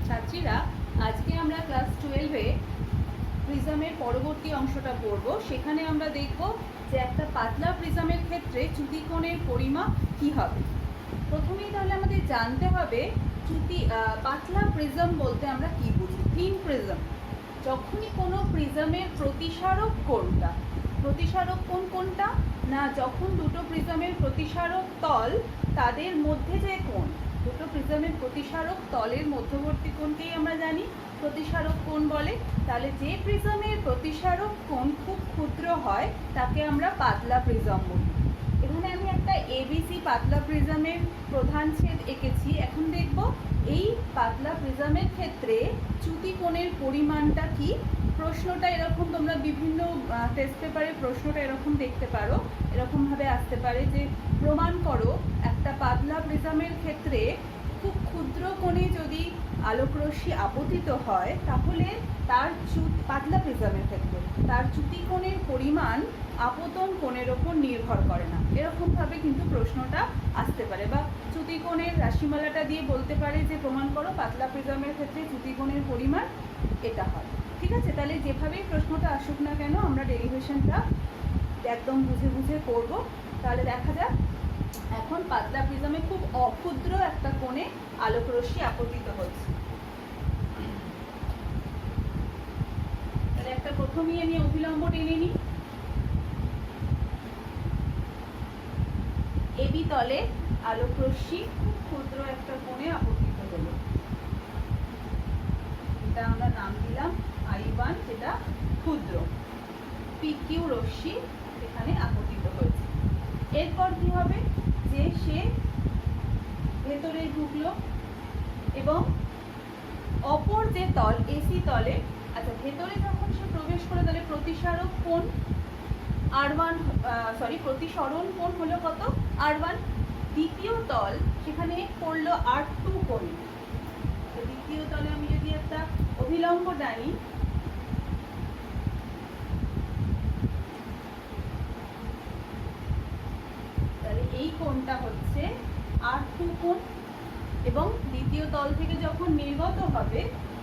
ছাত্রীরা আজকে আমরা ক্লাস 12-এ প্রিজমের পরবর্তী অংশটা পড়ব। সেখানে আমরা দেখব যে একটা পাতলা প্রিজমের ক্ষেত্রে চ্যুতিকোণের পরিমাপ কী হবে। প্রথমেই তাহলে আমাদের জানতে হবে পাতলা প্রিজম বলতে আমরা কি বুঝি। থিন প্রিজম, যখনই কোনো প্রিজমের প্রতিসারক কোণ কোনটা না, যখন দুটো প্রিজমের প্রতিসারক তল তাদের মধ্যে যে কোণ, দুটো প্রিজমের প্রতিসারক তলের মধ্যবর্তী কোণকেই আমরা জানি প্রতিসারক কোণ বলে। তাহলে যে প্রিজমের প্রতিসারক কোণ খুব ক্ষুদ্র হয় তাকে আমরা পাতলা প্রিজম বলি। এখানে আমি একটা এবিসি পাতলা প্রিজমের প্রধান ছেদ এঁকেছি। এখন দেখব এই পাতলা প্রিজমের ক্ষেত্রে চ্যুতিকোণের পরিমাণটা কি। প্রশ্নটা এরকম, তোমরা বিভিন্ন টেস্ট পেপারে প্রশ্নটা এরকম দেখতে পারো, এরকমভাবে আসতে পারে যে প্রমাণ করো একটা পাতলা প্রিজমের ক্ষেত্রে খুব ক্ষুদ্র কোণে যদি আলোকরশ্মি আপতিত হয় তাহলে তার পাতলা প্রিজমের ক্ষেত্রে তার চ্যুতিকোণের পরিমাণ আপতন কোণের ওপর নির্ভর করে না। এরকমভাবে কিন্তু প্রশ্নটা আসতে পারে, বা চ্যুতিকোণের রাশিমালাটা দিয়ে বলতে পারে যে প্রমাণ করো পাতলা প্রিজমের ক্ষেত্রে চ্যুতিকোণের পরিমাণ এটা হয়। ঠিক আছে, তাহলে যেভাবেই প্রশ্নটা আসুক না কেন আমরা ডেরিভেশনটা একদম বুঝে বুঝে করব। তাহলে দেখা যাক এখন পাতলা প্রিজমে খুব অক্ষুদ্র একটা কোণে আলোকরশ্মি আপতিত হচ্ছে। তাহলে একটা প্রথমেই আমি অভিলম্ব টেনে নিই। এবি তলে আলোকরশ্মি খুব ক্ষুদ্র একটা কোণে আপতিত হলো, এটা আমরা নাম দিলাম I1, যেটা ক্ষুদ্র। PQ রশ্মি এখানে আপতিত হয়েছে। এরপর কি হবে, যে সে ভেতরে ঢুকলো এবং অপর যে তল এসি তলে, আচ্ছা ভেতরে যখন সে প্রবেশ করে তাহলে প্রতিসারক কোণ প্রতিসরণ কোণ হলো কত, R1। দ্বিতীয় তল সেখানে পড়লো R2 কোণ। দ্বিতীয় তলে আমি যদি একটা অভিলম্ব টানি, তাহলে এই কোণটা হচ্ছে R2 কোণ, এবং দ্বিতীয় তল থেকে যখন নির্গত হবে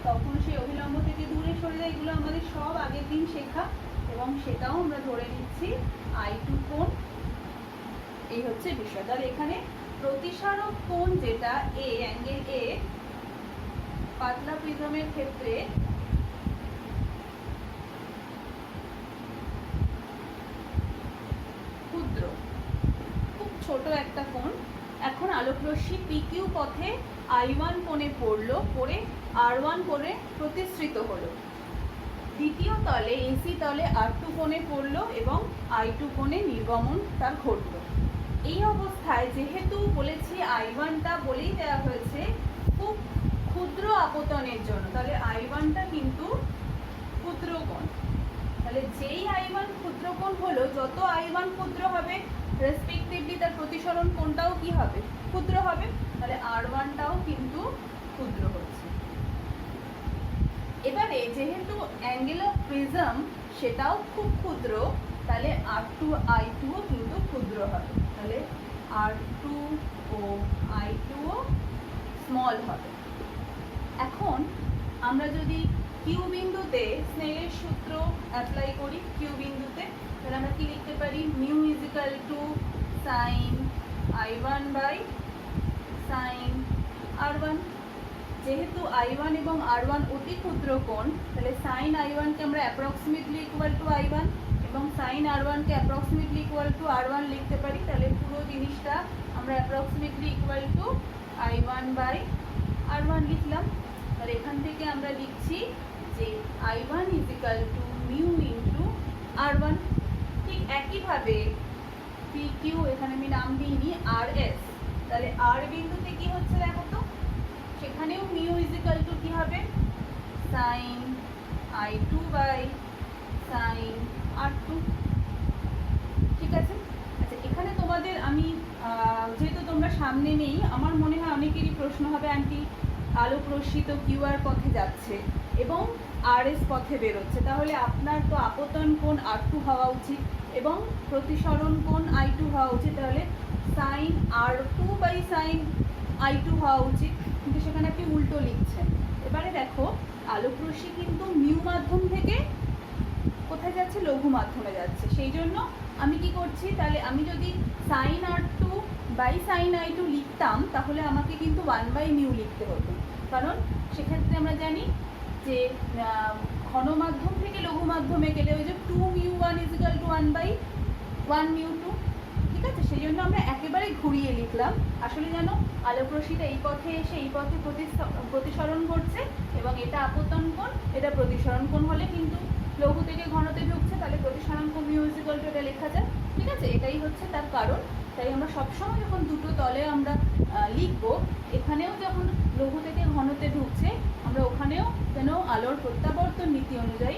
তখন সেই অভিলম্ব থেকে দূরে সরে যায়। এগুলো আমাদের সব আগের দিন শেখা, এবং সেটাও আমরা ধরে নিচ্ছি I2 কোণ। এই হচ্ছে বিষয়। তাহলে এখানে প্রতিসারক কোণ যেটা অ্যাঙ্গেল এ পাতলা প্রিজমের ক্ষেত্রে ক্ষুদ্র, খুব ছোট একটা কোণ। এখন আলোকরশ্মি PQ পথে I1 কোণে পড়লো, পড়ে R1 কোণে প্রতিসৃত হলো। দ্বিতীয় তলে এসি তলে R2 কোণে পড়লো এবং I2 কোণে নির্গমন তার ঘটলো। এই অবস্থায় যেহেতু বলেছি I1টা বলেই দেওয়া হয়েছে খুব ক্ষুদ্র আপতনের জন্য, তাহলে I1টা কিন্তু ক্ষুদ্র কোণ। তাহলে যেই I1 ক্ষুদ্র কোণ হলো, যত I1 ক্ষুদ্র হবে রেসপেক্টিভলি তার প্রতিসরণ কোণটাও কি হবে, ক্ষুদ্র হবে। তাহলে R1টাও কিন্তু ক্ষুদ্র হচ্ছে। এবারে যেহেতু অ্যাঙ্গেল অফ প্রিজম সেটাও খুব ক্ষুদ্র, তাহলে R2 I2ও কিন্তু ক্ষুদ্র হবে। তাহলে R2 ও I2ও স্মল হবে। এখন আমরা যদি কিউ বিন্দুতে স্নেলের সূত্র অ্যাপ্লাই করি, কিউ বিন্দুতে, তাহলে আমরা কি লিখতে পারি, mu equal to sine I1 by sine R1। যেহেতু I1 এবং R1 অতি ক্ষুদ্র কোণ, তাহলে সাইন I1কে আমরা অ্যাপ্রক্সিমেটলি ইকুয়াল টু I1 এবং সাইন R1কে অ্যাপ্রক্সিমেটলি ইকুয়াল টু R1 লিখতে পারি। তাহলে পুরো জিনিসটা আমরা approximately equal to I1 by R1 লিখলাম। আর এখান থেকে আমরা লিখছি যে I1 is equal to mu into R1। ঠিক একইভাবে PQ, এখানে আমি নাম দিইনি RS, তাহলে R বিন্দুতে কি হচ্ছে দেখো তো, সেখানেও মিউ ইজিক্যাল টু কি হবে, sign I2 by sine R2। ঠিক আছে। আচ্ছা এখানে তোমাদের আমি যেহেতু তোমরা সামনে নেই, আমার মনে হয় অনেকেরই প্রশ্ন হবে, আন্টি আলোকরশ্মি তো QR পথে যাচ্ছে এবং RS পথে বেরোচ্ছে, তাহলে আপনার তো আপতন কোণ R2 হওয়া উচিত এবং প্রতিসরণ কোণ I2 হওয়া উচিত, তাহলে sign R2 by sine I2 হওয়া উচিত, কিন্তু সেখানে আপনি উল্টো লিখছেন। এবারে দেখো আলোক রশ্মি কিন্তু মিউ মাধ্যম থেকে কোথায় যাচ্ছে, লঘু মাধ্যমে যাচ্ছে। সেই জন্য আমি কি করছি, তাহলে আমি যদি sign R2 by sine I2 লিখতাম তাহলে আমাকে কিন্তু 1/μ লিখতে হতো, কারণ সেক্ষেত্রে আমরা জানি যে ঘন মাধ্যম থেকে লঘু মাধ্যমে গেলে ওই যে 2μ1 = 1/1μ2, ঠিক আছে। সেই জন্য আমরা একেবারে ঘুরিয়ে লিখলাম। আসলে জানো আলোক রশ্মিটা এই পথে এসে এই পথে প্রতিসরণ ঘটছে এবং এটা আপতন কোণ, এটা প্রতিসরণ কোণ হলে কিন্তু লঘু থেকে ঘনতে ঢুকছে, তাহলে প্রতিসরাঙ্ক μ = এটা লেখা যায়, ঠিক আছে। এটাই হচ্ছে তার কারণ। তাই আমরা সবসময় যখন দুটো তলে আমরা লিখবো, এখানেও যখন লঘু থেকে ঘনতে ঢুকছে আমরা ওখানেও যেন আলোর প্রত্যাবর্তন নীতি অনুযায়ী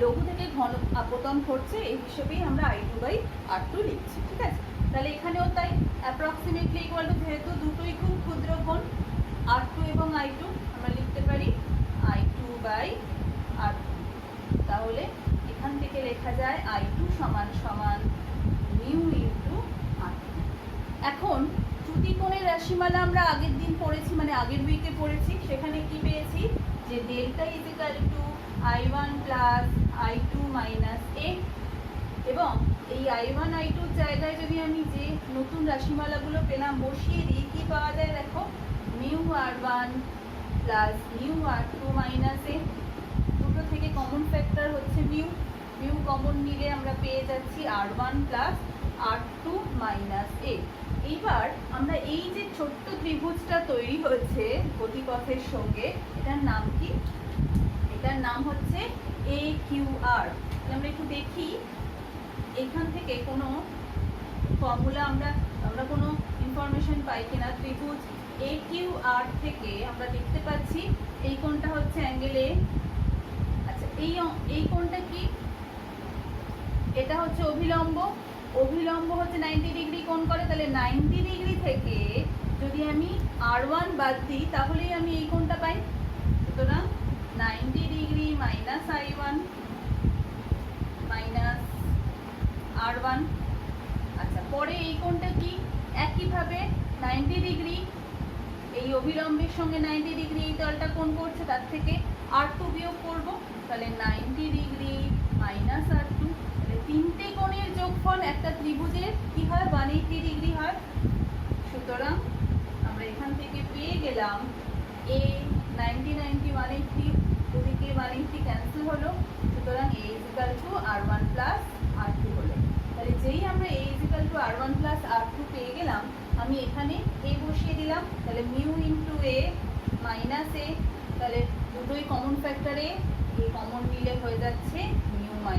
লঘু থেকে ঘন আপতন ঘটছে, এই হিসেবেই আমরা I2/R2 লিখছি, ঠিক আছে। তাহলে এখানেও তাই অ্যাপ্রক্সিমেটলি ইকুয়াল টু, যেহেতু দুটোই খুব ক্ষুদ্র কোণ R2 এবং I2, আমরা লিখতে পারি I2/R2। তাহলে এখান থেকে লেখা যায় I2 = μ × R2। এখন চ্যুতিকোণের রাশিমালা আমরা আগের দিন পড়েছি, মানে আগের উইকে পড়েছি। সেখানে কি পেয়েছি, যে ডেল্টা = I1 + I2 - a, এবং এই I1 I2 র জায়গায় যদি আমি যে নতুন রাশিমালাগুলো পেলাম বসিয়ে দিই, কি পাওয়া যায় দেখো, μR1 + μR2 - a। দুটো থেকে কমন ফ্যাক্টর হচ্ছে মিউ, মিউ কমন নিলে আমরা পেয়ে যাচ্ছি R1 + R2 - a। এইবার আমরা এই যে ছোট্ট ত্রিভুজটা তৈরি হয়েছে গতিপথের সঙ্গে, এটার নাম কি, এটার নাম হচ্ছে AQR। আমরা একটু দেখি এখান থেকে কোনো ফর্মুলা আমরা কোনো ইনফরমেশন পাই কিনা। ত্রিভুজ AQR থেকে আমরা দেখতে পাচ্ছি এই কোণটা হচ্ছে অ্যাঙ্গেল A। আচ্ছা, এই কোণটা কি, এটা হচ্ছে অভিলম্ব। অভিলম্ব হচ্ছে 90 ডিগ্রি কোণ করে, তাহলে 90 ডিগ্রি থেকে যদি আমি R1 বাদ দিই তাহলেই আমি এই কোণটা পাই। সুতরাং 90 ডিগ্রি -I1 -R1। আচ্ছা, পরে এই কোণটা কি, একইভাবে 90 ডিগ্রি, এই অভিলম্বের সঙ্গে 90 ডিগ্রি এই তলটা কোণ করছে, তার থেকে R2 বিয়োগ করব, তাহলে 90 ডিগ্রি -R2। তাহলে তিনটে কোণের যোগফল একটা ত্রিভুজের কি হয়, 180 ডিগ্রি হয়। সুতরাং আমরা এখান থেকে পেয়ে গেলাম A 90 90 180, দুদিকে 180 ক্যান্সেল হলো, সুতরাং A = R1 + R2 হলো। তাহলে যেই আমরা A = R1 + R2 পেয়ে গেলাম, আমি এখানে A বসিয়ে দিলাম, তাহলে μ × A - A, তাহলে দুটোই কমন ফ্যাক্টরে A কমন নিলে হয়ে যাচ্ছে μ -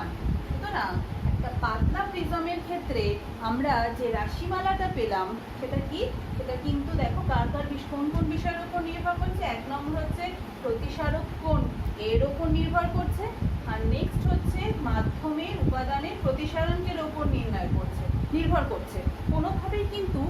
1। সুতরাং একটা পাতলা প্রিজমের ক্ষেত্রে আমরা যে রাশিমালাটা পেলাম সেটা কি, সেটা কিন্তু দেখো কার কোন কোন বিষয়ের উপর নির্ভর করছে। 1 নম্বর হচ্ছে প্রতিসারক কোণ এর উপর নির্ভর করছে, আর নেক্সট হচ্ছে মাধ্যমের উপাদানের প্রতিসারণের উপর নির্ভর করছে। কোনোভাবেই কিন্তু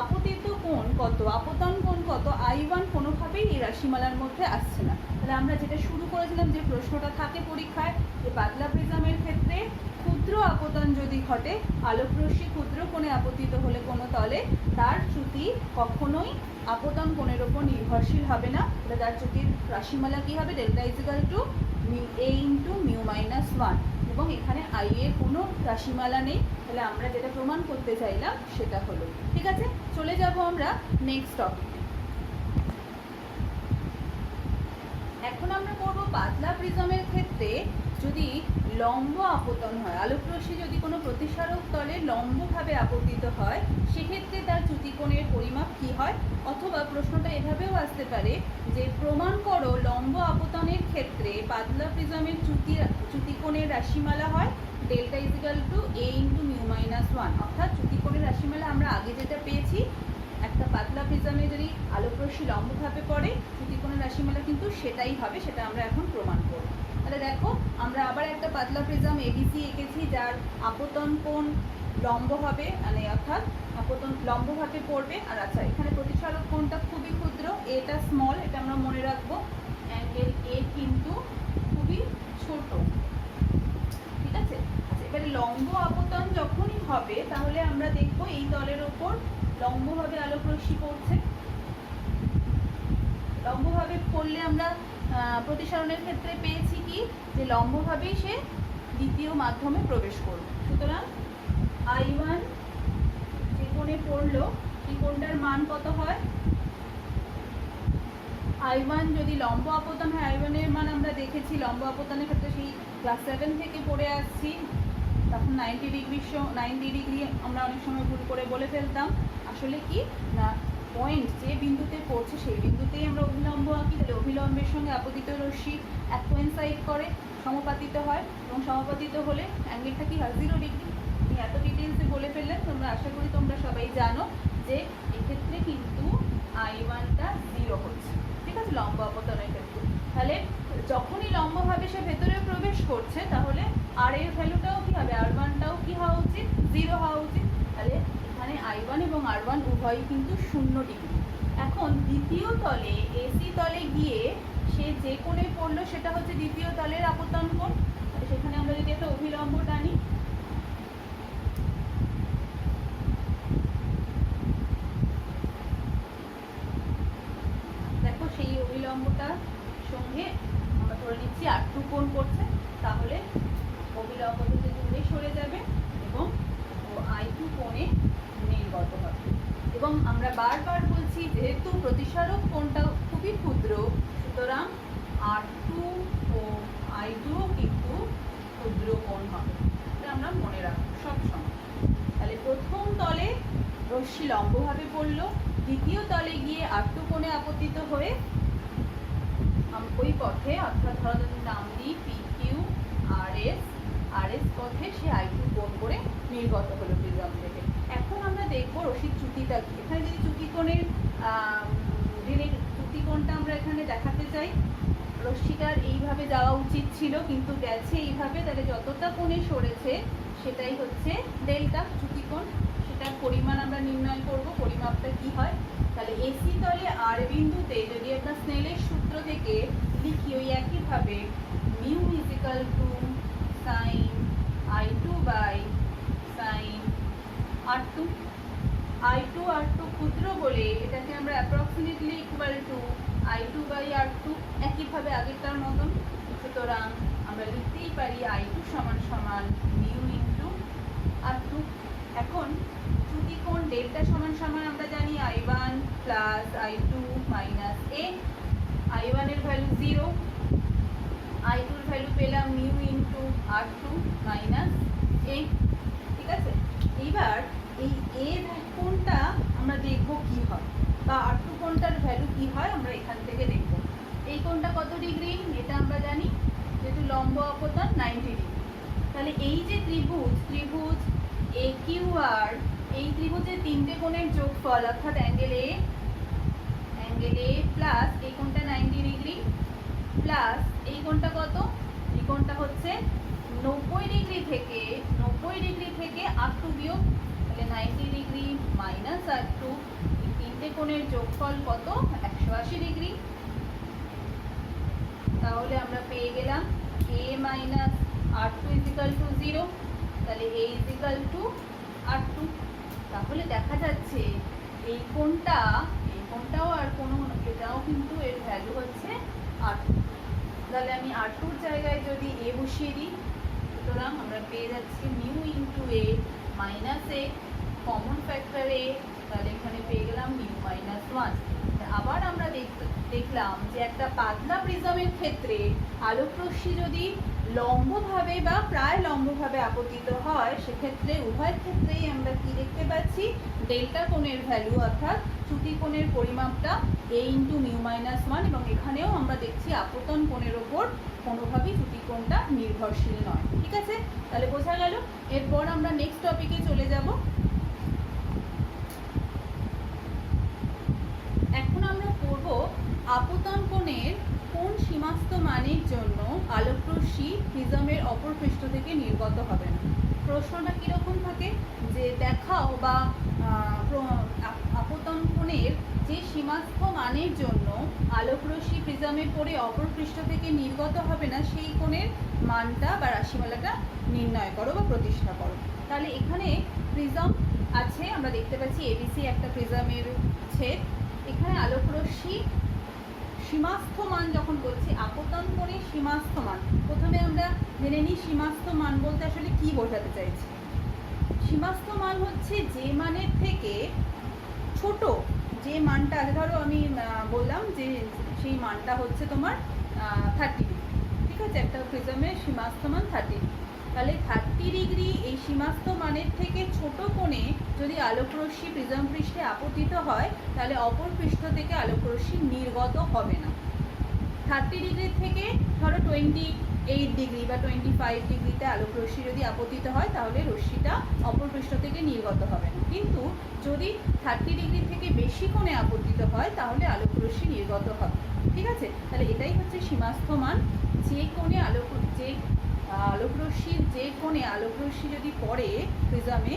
আপতিত কোণ কত, আপতন কোণ কত, I1 কোনোভাবেই এই রাশিমালার মধ্যে আসছে না। তাহলে আমরা যেটা শুরু করেছিলাম, যে প্রশ্নটা থাকে পরীক্ষায়, যে পাতলা প্রিজমের ক্ষেত্রে ক্ষুদ্র আপতন যদি ঘটে, আলোক রশ্মি ক্ষুদ্র কোণে আপতিত হলে কোনো তলে, তার চ্যুতি কখনোই আপতন কোণের ওপর নির্ভরশীল হবে না। তাহলে তার চ্যুতির রাশিমালা কি হবে, ডেল্টা = A × μ - 1, এবং এখানে I এর কোনো রাশিমালা নেই। তাহলে আমরা যেটা প্রমাণ করতে চাইলাম সেটা হলো, ঠিক আছে। চলে যাব আমরা নেক্সট টপিক। এখন আমরা করব পাতলা প্রিজমের ক্ষেত্রে যদি লম্ব আপতন হয়, আলোক রশ্মি যদি কোনো প্রতিসারক তলে লম্বভাবে আপতিত হয়, সেক্ষেত্রে তার চ্যুতিকোণের পরিমাপ কি হয়। অথবা প্রশ্নটা এভাবেও আসতে পারে যে প্রমাণ করো লম্ব আপতনের ক্ষেত্রে পাতলা প্রিজমের চ্যুতিকোণের রাশিমালা হয় ডেল্টা = A × μ - 1। অর্থাৎ চ্যুতিকোণের রাশিমালা আমরা আগে যেটা পেয়েছি, একটা পাতলা প্রিজমে যদি আলোক রশ্মি লম্বভাবে পড়ে, চ্যুতিকোণের রাশিমালা কিন্তু সেটাই হবে, সেটা আমরা এখন প্রমাণ করব। তাহলে দেখো আমরা আবার একটা পাতলা প্রিজম ABC এঁকেছি, যার আপতন কোণ লম্ব হবে, মানে অর্থাৎ আপতন লম্বভাবে পড়বে। আর আচ্ছা, এখানে প্রতিসারক কোণটা খুবই ক্ষুদ্র, এটা স্মল, এটা আমরা মনে রাখবো। অ্যাঙ্গেল A কিন্তু খুবই ছোট, ঠিক আছে। আচ্ছা, এবারে লম্ব আপতন যখনই হবে তাহলে আমরা দেখবো এই তলের ওপর লম্বভাবে আলোক রশ্মি পড়ছে। লম্ব লম্বভাবে পড়লে আমরা প্রতিসরণের ক্ষেত্রে পেয়েছি কি, যে লম্বভাবেই সে দ্বিতীয় মাধ্যমে প্রবেশ করবে। সুতরাং I1 যে কোণে পড়লো সেই কোণটার মান কত হয়? I1 যদি লম্ব আপতন হয়, I1 এর মান আমরা দেখেছি লম্ব আপতনের ক্ষেত্রে সেই ক্লাস 7 থেকে পড়ে আসছি, তখন 90 ডিগ্রি আমরা অনেক সময় ভুল করে বলে ফেলতাম। আসলে কি না, পয়েন্ট যে বিন্দুতে পড়ছে সেই বিন্দুতেই আমরা অভিলম্ব আঁকি, তাহলে অভিলম্বের সঙ্গে আপতিত রশ্মি এক কোয়েনসাইড করে সমাপাতিত হয়, এবং সমাপাতিত হলে অ্যাঙ্গেলটা কি হয়? 0 ডিগ্রি। এত ডিটেলসে বলে ফেললেন, তোমরা আশা করি তোমরা সবাই জানো যে এক্ষেত্রে কিন্তু I1টা 0 হচ্ছে, ঠিক আছে, লম্ব আপতনের ক্ষেত্রে। তাহলে যখনই লম্বভাবে সে ভেতরে প্রবেশ করছে, তাহলে আর এর ভ্যালুটাও কি হবে? R1টাও কি হওয়া উচিত? 0 হওয়া উচিত। তাহলে এখানে I1 এবং R1 উভয়ই কিন্তু 0 ডিগ্রি। এখন দ্বিতীয় তলে, এসি তলে গিয়ে সে যে কোণে পড়লো সেটা হচ্ছে দ্বিতীয় তলের আপতন কোণ। তাহলে সেখানে আমরা যদি একটা অভিলম্ব টানি, দেখো সেই অভিলম্বটার সঙ্গে আমরা ধরে নিচ্ছি R2 কোণ করছে, তাহলে অভিলম্ব থেকে দূরে সরে যাবে এবং I2 কোণে নির্গত হবে। এবং আমরা বারবার বলছি যেহেতু প্রতিসারক কোণটা খুবই ক্ষুদ্র, সুতরাং R2 ও I2 কিন্তু ক্ষুদ্র কোণ হবে, এটা আমরা মনে রাখবো সবসময়। তাহলে প্রথম তলে রশ্মি লম্বভাবে পড়লো, দ্বিতীয় তলে গিয়ে R2 কোণে আপতিত হয়ে ওই পথে, অর্থাৎ ধরো যদি নাম দিই PQ RS পথে সে I2 কোণ করে নির্গত হলো প্রিজম থেকে। এখন আমরা দেখবো রশ্মির চ্যুতিটা কি। এখানে যদি চ্যুতিকোণের চ্যুতিকোণটা আমরা এখানে দেখাতে চাই, রশ্মিটার এইভাবে যাওয়া উচিত ছিল কিন্তু গেছে এইভাবে, তাহলে যতটা কোণে সরেছে সেটাই হচ্ছে ডেল্টা চ্যুতিকোণ। সেটার পরিমাণ আমরা নির্ণয় করব, পরিমাপটা কি হয়। তাহলে এসি তলে আর বিন্দুতে যদি আমরা স্নেলের সূত্র থেকে লিখি ওই একইভাবে mu equal to sine I2 by sine R2। I2 ক্ষুদ্র বলে এটাকে আমরা approximately equal two I2 by R2, একইভাবে আগেরটার মতন। সুতরাং আমরা লিখতেই পারি I2 সমান সমান মিউ ইন্টু R2। এখন চ্যুতিকোণ ডেল্টা সমান সমান আমরা জানি I1 plus I2 minus A। I1 এর ভ্যালু 0, I2 এর ভ্যালু পেলাম mu into R2 minus A, ঠিক আছে। এইবার এই A কোণটা আমরা দেখব কি হয়, বা R2 কোণটার ভ্যালু কি হয় আমরা এখান থেকে দেখব। এই কোণটা কত ডিগ্রি এটা আমরা জানি, যেহেতু লম্ব আপতন 90 ডিগ্রি। তাহলে এই যে ত্রিভুজ AQR, এই ত্রিভুজের তিনটে কোণের যোগফল অর্থাৎ অ্যাঙ্গেল A প্লাস এই কোণটা 90 ডিগ্রি প্লাস এই কোণটা কত? এই কোণটা হচ্ছে 90 ডিগ্রি থেকে R2 বিয়োগ, তাহলে 90 ডিগ্রি মাইনাস R2, এই তিনটে কোণের যোগফল কত? 180 ডিগ্রি। তাহলে আমরা পেয়ে গেলাম A minus R2 equal two 0, তাহলে A ইজিক্যাল টু R2। তাহলে দেখা যাচ্ছে এই কোণটাও আর কোনো, এটাও কিন্তু এর ভ্যালু হচ্ছে R2। তাহলে আমি R2-র জায়গায় যদি A বসিয়ে দিই, সুতরাং আমরা পেয়ে যাচ্ছি mu into A minus A, common factor A, তাহলে এখানে পেয়ে গেলাম মিউ মাইনাস 1। আবার আমরা দেখলাম যে একটা পাতলা প্রিজমের ক্ষেত্রে আলোকরশ্মি যদি লম্বভাবে বা প্রায় লম্বভাবে আপতিত হয়, সেক্ষেত্রে উভয় ক্ষেত্রেই আমরা কি দেখতে পাচ্ছি? ডেল্টা কোণের ভ্যালু অর্থাৎ চ্যুতিকোণের পরিমাপটা A ইন্টু মিউ মাইনাস 1, এবং এখানেও আমরা দেখছি আপতন কোণের ওপর কোনোভাবেই চ্যুতিকোণটা নির্ভরশীল নয়, ঠিক আছে। তাহলে বোঝা গেল। এরপর আমরা নেক্সট টপিকে চলে যাব। এখন আমরা পড়ব আপতন কোণের কোন সীমাস্থ মানের জন্য আলোকরশ্মি প্রিজমের অপর পৃষ্ঠ থেকে নির্গত হবে না। প্রশ্নটা কীরকম থাকে যে দেখাও বা আপতন কোণের যে সীমাস্থ মানের জন্য আলোকরশ্মি প্রিজমে পড়ে অপর পৃষ্ঠ থেকে নির্গত হবে না, সেই কোণের মানটা বা রাশিমালাটা নির্ণয় করো বা প্রতিষ্ঠা করো। তাহলে এখানে প্রিজম আছে, আমরা দেখতে পাচ্ছি ABC একটা প্রিজমের ছেদ। এখানে আলোকরশ্মি সীমাস্থ মান যখন বলছি, আপতন কোণের সীমাস্থ মান, প্রথমে আমরা জেনে নিই সীমাস্থ মান বলতে আসলে কি বোঝাতে চাইছি। সীমাস্থ মান হচ্ছে যে মানের থেকে ছোট যে মানটা আছে, ধরো আমি বললাম যে সেই মানটা হচ্ছে তোমার 30 ডিগ্রি, ঠিক আছে, একটা প্রিজমের সীমাস্থ মান 30 ডিগ্রি। তাহলে 30 ডিগ্রি এই সীমাস্থ মানের থেকে ছোট কোণে যদি আলোকরশ্মি প্রিজম পৃষ্ঠে আপতিত হয়, তাহলে অপর পৃষ্ঠ থেকে আলোকরশ্মি নির্গত হবে না। 30 ডিগ্রি থেকে ধরো 28 ডিগ্রি বা 25 ডিগ্রিতে আলোকরশ্মি যদি আপতিত হয়, তাহলে রশ্মিটা অপর পৃষ্ঠ থেকে নির্গত হবে না। কিন্তু যদি 30 ডিগ্রি থেকে বেশি কোণে আপতিত হয়, তাহলে আলোকরশ্মি নির্গত হবে, ঠিক আছে। তাহলে এটাই হচ্ছে সীমাস্থ মান। যে কোণে আলোকরশ্মির যে কোণে আলোকরশ্মি যদি পড়ে প্রিজমে,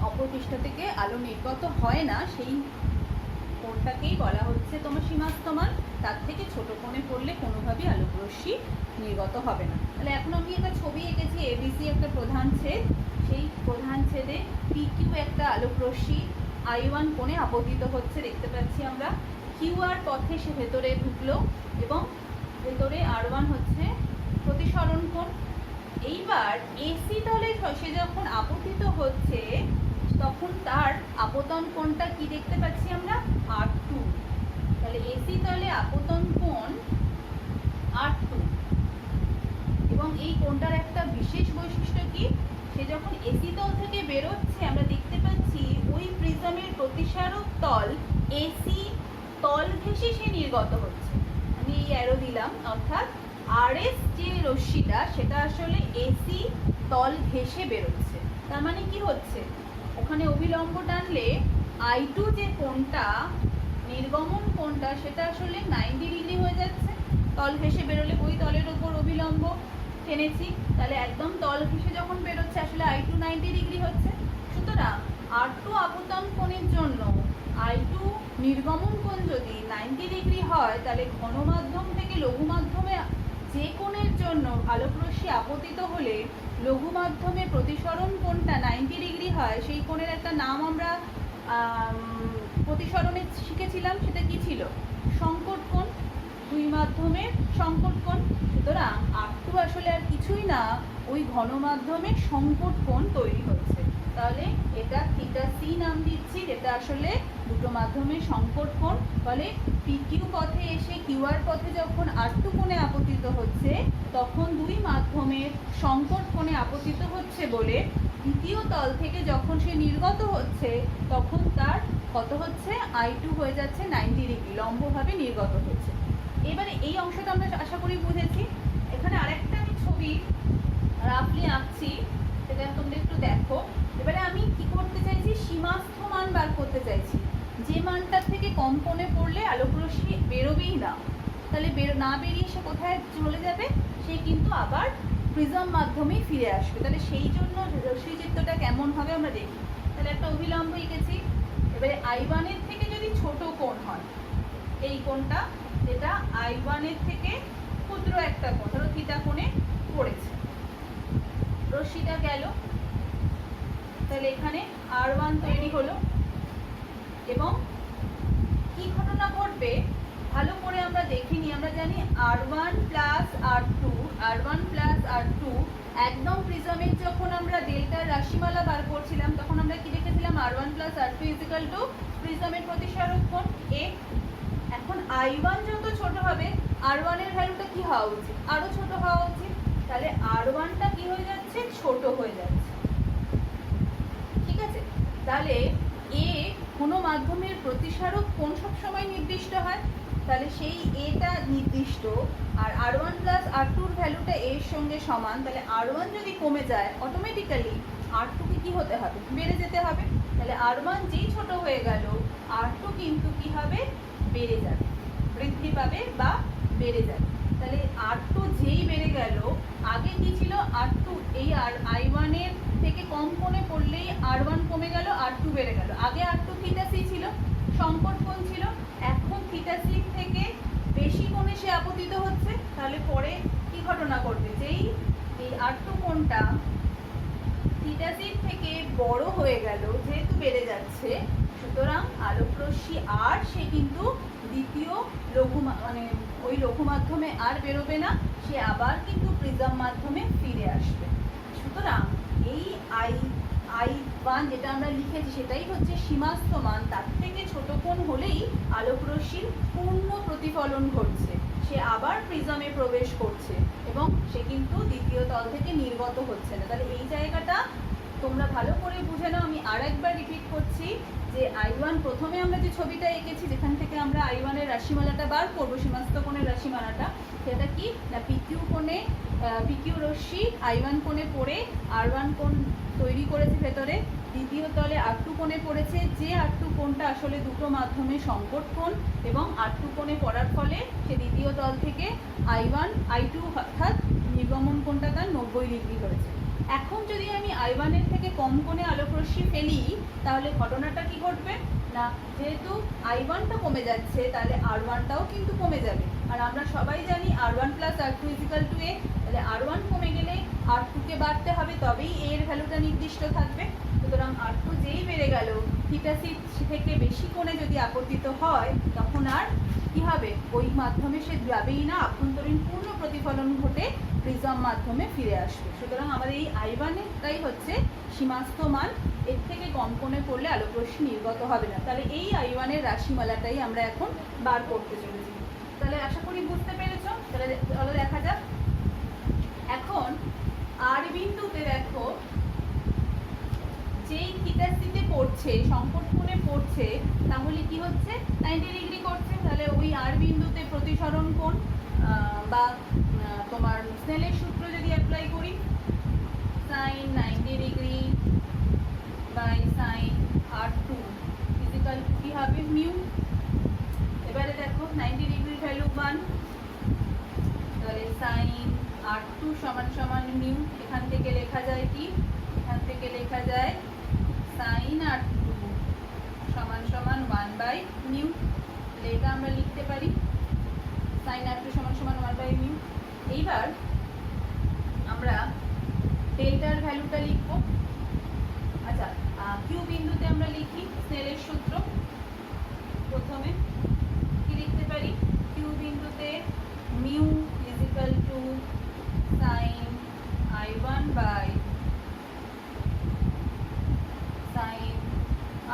অপর পৃষ্ঠ থেকে আলো নির্গত হয় না, সেই কোণটাকেই বলা হচ্ছে তোমার সীমাস্থ মান। তার থেকে ছোট কোণে পড়লে কোনোভাবেই আলোকরশ্মি নির্গত হবে না। তাহলে এখন আমি একটা ছবি এঁকেছি, এবিসি একটা প্রধান ছেদ, সেই প্রধান ছেদে পিকিউ একটা আলোকরশ্মি I1 কোণে আপতিত হচ্ছে, দেখতে পাচ্ছি আমরা। কিউআর পথে সে ভেতরে ঢুকলো এবং ভেতরে R1 হচ্ছে প্রতিসরণ কোণ। এইবার এসি তলে সে যখন আপতিত হচ্ছে, তখন তার আপতন কোণটা কি দেখতে পাচ্ছি আমরা, R2। তাহলে এসি তলে আপতন কোণ R2, এবং এই কোণটার একটা বিশেষ বৈশিষ্ট্য কি, সে যখন এসি তল থেকে বেরোচ্ছে, আমরা দেখতে পাচ্ছি ওই প্রিজমের প্রতিসারক তল এসি তল ঘেঁষে সে নির্গত হচ্ছে। আমি এই অ্যারো দিলাম, অর্থাৎ আরএস যে রশ্মিটা সেটা আসলে এসি তল ঘেঁষে বেরোচ্ছে। তার মানে কি হচ্ছে, ওখানে অভিলম্ব টানলে I2 যে কোণটা, নির্গমন কোণটা, সেটা আসলে 90 ডিগ্রি হয়ে যাচ্ছে। তল ঘেঁষে বেরোলে ওই তলের ওপর অভিলম্ব টেনেছি, তাহলে একদম তল ঘেঁষে যখন বেরোচ্ছে আসলে I2 90 ডিগ্রি হচ্ছে। সুতরাং R2 আপতন কোণের জন্য I2 নির্গমন কোণ যদি 90 ডিগ্রি হয়, তাহলে ঘন মাধ্যম থেকে লঘু মাধ্যমে যে কোণের জন্য আলোকরশ্মি আপতিত হলে লঘু মাধ্যমে প্রতিসরণ কোণটা 90 ডিগ্রি হয়, সেই কোণের একটা নাম আমরা প্রতিসরণে শিখেছিলাম, সেটা কি ছিল, সংকট কোণ। দুই মাধ্যমের সংকট কোণ। সুতরাং R2 আসলে আর কিছুই না, ওই ঘন মাধ্যমে সংকট কোণ তৈরি হচ্ছে। তাহলে এটা থিটা সি নাম দিচ্ছি, যেটা আসলে দুটো মাধ্যমের সংকট কোণ। ফলে পিকিউ পথে এসে কিউআর পথে যখন R2 কোণে আপতিত হচ্ছে, তখন দুই মাধ্যমের সংকট কোণে আপতিত হচ্ছে বলে দ্বিতীয় তল থেকে যখন সে নির্গত হচ্ছে, তখন তার কত হচ্ছে, I2 হয়ে যাচ্ছে 90 ডিগ্রি, লম্বভাবে নির্গত হচ্ছে। এবারে এই অংশটা আমরা আশা করি বুঝেছি। এখানে আরেকটা আমি ছবি রাফলি আঁকছি, সেটা তোমরা একটু দেখো। এবারে আমি কি করতে চাইছি, সীমাস্থ মান বার করতে চাইছি, যে মানটার থেকে কম কোণে পড়লে আলোকরশ্মি বেরোবেই না। তাহলে না বেরিয়ে সে কোথায় চলে যাবে, সে কিন্তু আবার প্রিজম মাধ্যমেই ফিরে আসবে। তাহলে সেই জন্য রশ্মি চিত্রটা কেমন হবে আমরা দেখি। তাহলে একটা অভিলম্ব এঁকেছি। এবারে I1 এর থেকে যদি ছোট কোণ হয়, এই কোণটা, যেটা I1 এর থেকে ক্ষুদ্র একটা কোণ, ধরো থিটা কোণে পড়েছে, রশ্মিটা গেল, তাহলে এখানে R1 তৈরি হলো। এবং কি ঘটনা ঘটবে ভালো করে আমরা দেখিনি। আমরা জানি R1 প্লাস R2 একদম প্রিজমের যখন আমরা ডেল্টার রাশিমালা বার করছিলাম, তখন আমরা কি দেখেছিলাম, R1 plus R2 equal to প্রিজমের প্রতিসারক কোণ A। এখন I1 যত ছোট হবে, R1 এর ভ্যালুটা কি হওয়া উচিত, আরো ছোট হওয়া উচিত। তাহলে R1টা কি হয়ে যাচ্ছে, ছোট হয়ে যাচ্ছে, ঠিক আছে। তাহলে এ কোনো মাধ্যমের প্রতিসারক কোণ সবসময় নির্দিষ্ট হয়, তাহলে সেই এটা নির্দিষ্ট, আর R1 প্লাস R2 এর ভ্যালুটা এর সঙ্গে সমান। তাহলে R1 যদি কমে যায়, অটোমেটিক্যালি R2কে কি হতে হবে, বেড়ে যেতে হবে। তাহলে R1 যেই ছোট হয়ে গেল, R2 কিন্তু কি হবে, বেড়ে যাবে, বৃদ্ধি পাবে বা বেড়ে যাবে। তাহলে R2 যেই বেড়ে গেল, আগে কি ছিল, R2 এই I1 এর থেকে কম কোণে পড়লেই R1 কমে গেল, R2 বেড়ে গেল। আগে R2 থিটা সি ছিল, সংকট কোণ ছিল, এখন থিটা সি থেকে বেশি কোণে সে আপতিত হচ্ছে। তাহলে পরে কি ঘটনা ঘটবে, যেই এই R2 কোণটা থিটা সি থেকে বড় হয়ে গেল, যেহেতু বেড়ে যাচ্ছে, সুতরাং আলোকরশ্মি আর সে কিন্তু দ্বিতীয় মানে ওই লঘু মাধ্যমে আর বেরোবে না, সে আবার কিন্তু প্রিজম মাধ্যমে ফিরে আসবে। সুতরাং এই I1 যেটা আমরা লিখেছি সেটাই হচ্ছে সীমাস্থ মান, তার থেকে ছোট কোণ হলেই আলোকরশ্মির পূর্ণ প্রতিফলন ঘটছে, সে আবার প্রিজমে প্রবেশ করছে এবং সে কিন্তু দ্বিতীয় তল থেকে নির্গত হচ্ছে না। তাহলে এই জায়গাটা তোমরা ভালো করে বুঝে নাও। আমি আর একবার রিপিট করছি যে I1 প্রথমে আমরা যে ছবিটা এঁকেছি যেখান থেকে আমরা I1 এর রাশিমালাটা বার করবো, সীমাস্থ কোণের রাশিমালাটা, সেটা কি না PQ রশ্মি I1 কোণে পড়ে R1 কোণ তৈরি করেছে ভেতরে, দ্বিতীয় তলে R2 কোণে পড়েছে, যে R2 কোণটা আসলে দুটো মাধ্যমে সংকট কোণ, এবং R2 কোণে পড়ার ফলে সে দ্বিতীয় তল থেকে I2 অর্থাৎ নির্গমন কোণটা তার 90 ডিগ্রি হয়েছে। এখন যদি আমি I1 এর থেকে কম কোণে আলোকরশ্মি ফেলি তাহলে ঘটনাটা কি ঘটবে না, যেহেতু I1টা কমে যাচ্ছে তাহলে R1টাও কিন্তু কমে যাবে। আর আমরা সবাই জানি R1 + R2 = A, তাহলে R1 কমে গেলে R2কে বাড়তে হবে, তবেই A এর ভ্যালুটা নির্দিষ্ট থাকবে। সুতরাং R2 যেই বেড়ে গেল, θc থেকে বেশি কোণে যদি আপতিত হয় তখন আর কি হবে, ওই মাধ্যমে সে যাবেই না, আভ্যন্তরীণ পূর্ণ প্রতিফলন ঘটে প্রিজম মাধ্যমে ফিরে আসবে। সুতরাং আমাদের এই I1 এটাই হচ্ছে সীমাস্থ মান, এর থেকে কম কোণে পড়লে আলোকরশ্মি নির্গত হবে না। তাহলে এই I1 এর রাশিমালাটাই আমরা এখন বার করতে চলেছি। তাহলে আশা করি বুঝতে পেরেছ। তাহলে চলো দেখা যাক। এখন R বিন্দুতে দেখো যেই θc পড়ছে, সংকট কোণে পড়ছে, তাহলে কি হচ্ছে 90 ডিগ্রি করছে। তাহলে ওই R বিন্দুতে প্রতিসরণ কোণ বা তোমার স্নেলের সূত্র যদি অ্যাপ্লাই করি, sin 90 degree by sin R2 কি হবে মিউ। এবারে দেখো 90 ডিগ্রির ভ্যালু 1, তাহলে sin R2 = মিউ। এখান থেকে লেখা যায় কি, এখান থেকে লেখা যায় sin R2 = 1/μ। এটা আমরা লিখতে পারি sin R2 = 1/μ। এইবার আমরা ডেল্টার ভ্যালুটা লিখব। আচ্ছা, কিউ বিন্দুতে আমরা লিখি স্নেলের সূত্র। প্রথমে কি লিখতে পারি, কিউ বিন্দুতে মিউ = sin I1/sin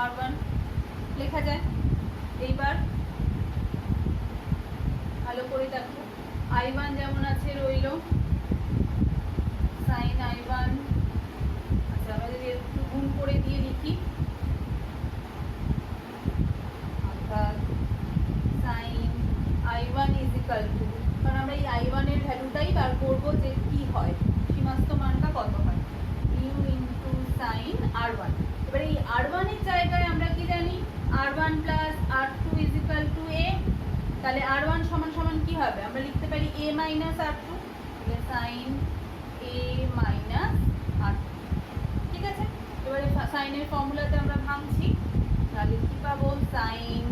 R1 লেখা যায়। এইবার ভালো করে দেখো, I1 যেমন আছে রইল sin I1। আচ্ছা, আমরা যদি একটু গুণ করে দিয়ে লিখি, অর্থাৎ sin I1 কারণ আমরা এই I1 এর ভ্যালুটাই বার করবো যে কি হয়, সীমাস্থ মানটা কত হয়, মিউ ইন্টু sin R1। এবার এই R1 এর জায়গায় আমরা কি জানি, R1 + R2 = A। তাহলে R1 = কি হবে, আমরা লিখতে পারি A - R2, তাহলে sin A - R2। ঠিক আছে, এবারে সাইনের ফর্মুলাতে আমরা ভাঙছি, তাহলে কি পাবো, sin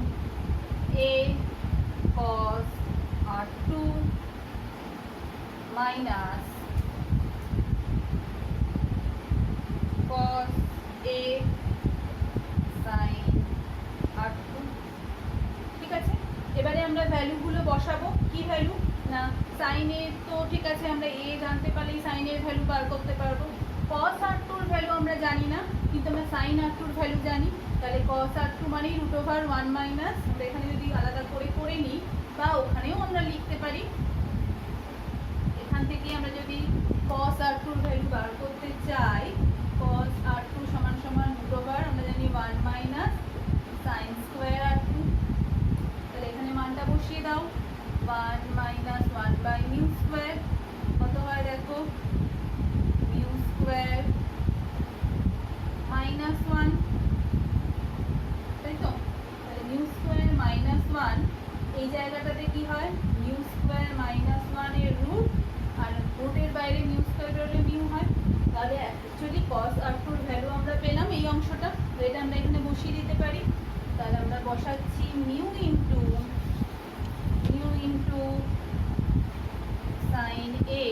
A cos R2 minus cos A sin R2। ঠিক আছে, এবারে আমরা ভ্যালুগুলো বসাবো। কি ভ্যালু না, সাইনের তো ঠিক আছে, আমরা A জানতে পারলেই সাইনের ভ্যালু বার করতে পারবো। cos R2 এর ভ্যালু আমরা জানি না, কিন্তু আমরা sin R2 এর ভ্যালু জানি। তাহলে cos R2 মানেই √1 মাইনাস, আমরা এখানে যদি আলাদা করে নিই বা ওখানেও আমরা লিখতে পারি, এখান থেকে আমরা যদি cos R2 এর ভ্যালু বার করতে চাই, cos R2 = √, আমরা জানি 1 মাইনাস sin স্কয়ার R2। তাহলে এখানে মানটা বসিয়ে দাও, 1 মাইনাস 1/μ², কত হয় দেখো, μ² মাইনাস 1, তাই তো। তাহলে μ² - 1, এই জায়গাটাতে কি হয়, μ² - 1 এর রুট, আর রুটের বাইরে μ² বেরোলে মিউ হয়। তাহলে অ্যাকচুয়ালি cos R2 এর ভ্যালু আমরা পেলাম এই অংশটা, তো এটা আমরা এখানে বসিয়ে দিতে পারি। তাহলে আমরা বসাচ্ছি mu into sin A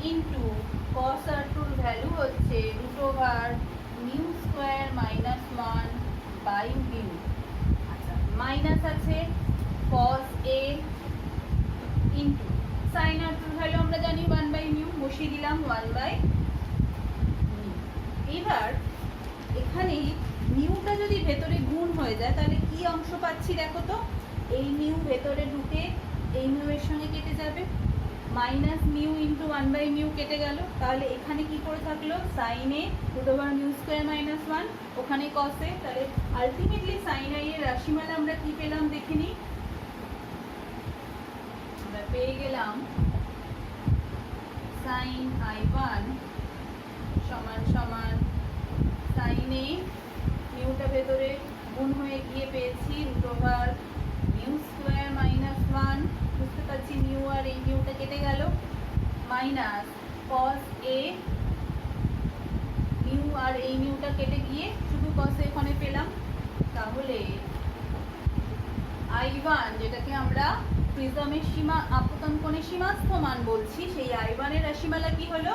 into cos R2 এর ভ্যালু হচ্ছে √μ² - 1/μ। আচ্ছা, মাইনাস আছে cos A সাইন আর টুর ভ্যালু আমরা জানি 1/μ, বসিয়ে দিলাম 1/μ। এবার এখানে মিউটা যদি ভেতরে গুণ হয়ে যায় তাহলে কি অংশ পাচ্ছি দেখো তো, এই মিউ ভেতরে ঢুকে এই মিউ এর সঙ্গে কেটে যাবে, মাইনাস মিউ ইন্টু 1/μ কেটে গেল, তাহলে এখানে কি করে থাকলো সাইন এ √μ² - 1, ওখানে কস এ, তাহলে আলটিমেটলি সাইন আই এর রাশিমালা আমরা কি পেলাম দেখে নিই। আমরা পেয়ে গেলাম সাইন i1 সমান সমান সাইন এ, মিউটা ভেতরে গুণ হয়ে গিয়ে পেয়েছি √μ² - 1, বুঝতে পারছি মিউ আর এই মিউটা কেটে গেল, মাইনাস কস এ, মিউ আর এই মিউটা কেটে গিয়ে শুধু কস এ ওখানে পেলাম। তাহলে i1 যেটাকে আমরা প্রিজমের সীমা আপতন কোণের সীমাস্থ মান বলছি, সেই i1 এর রাশিমালা কি হলো,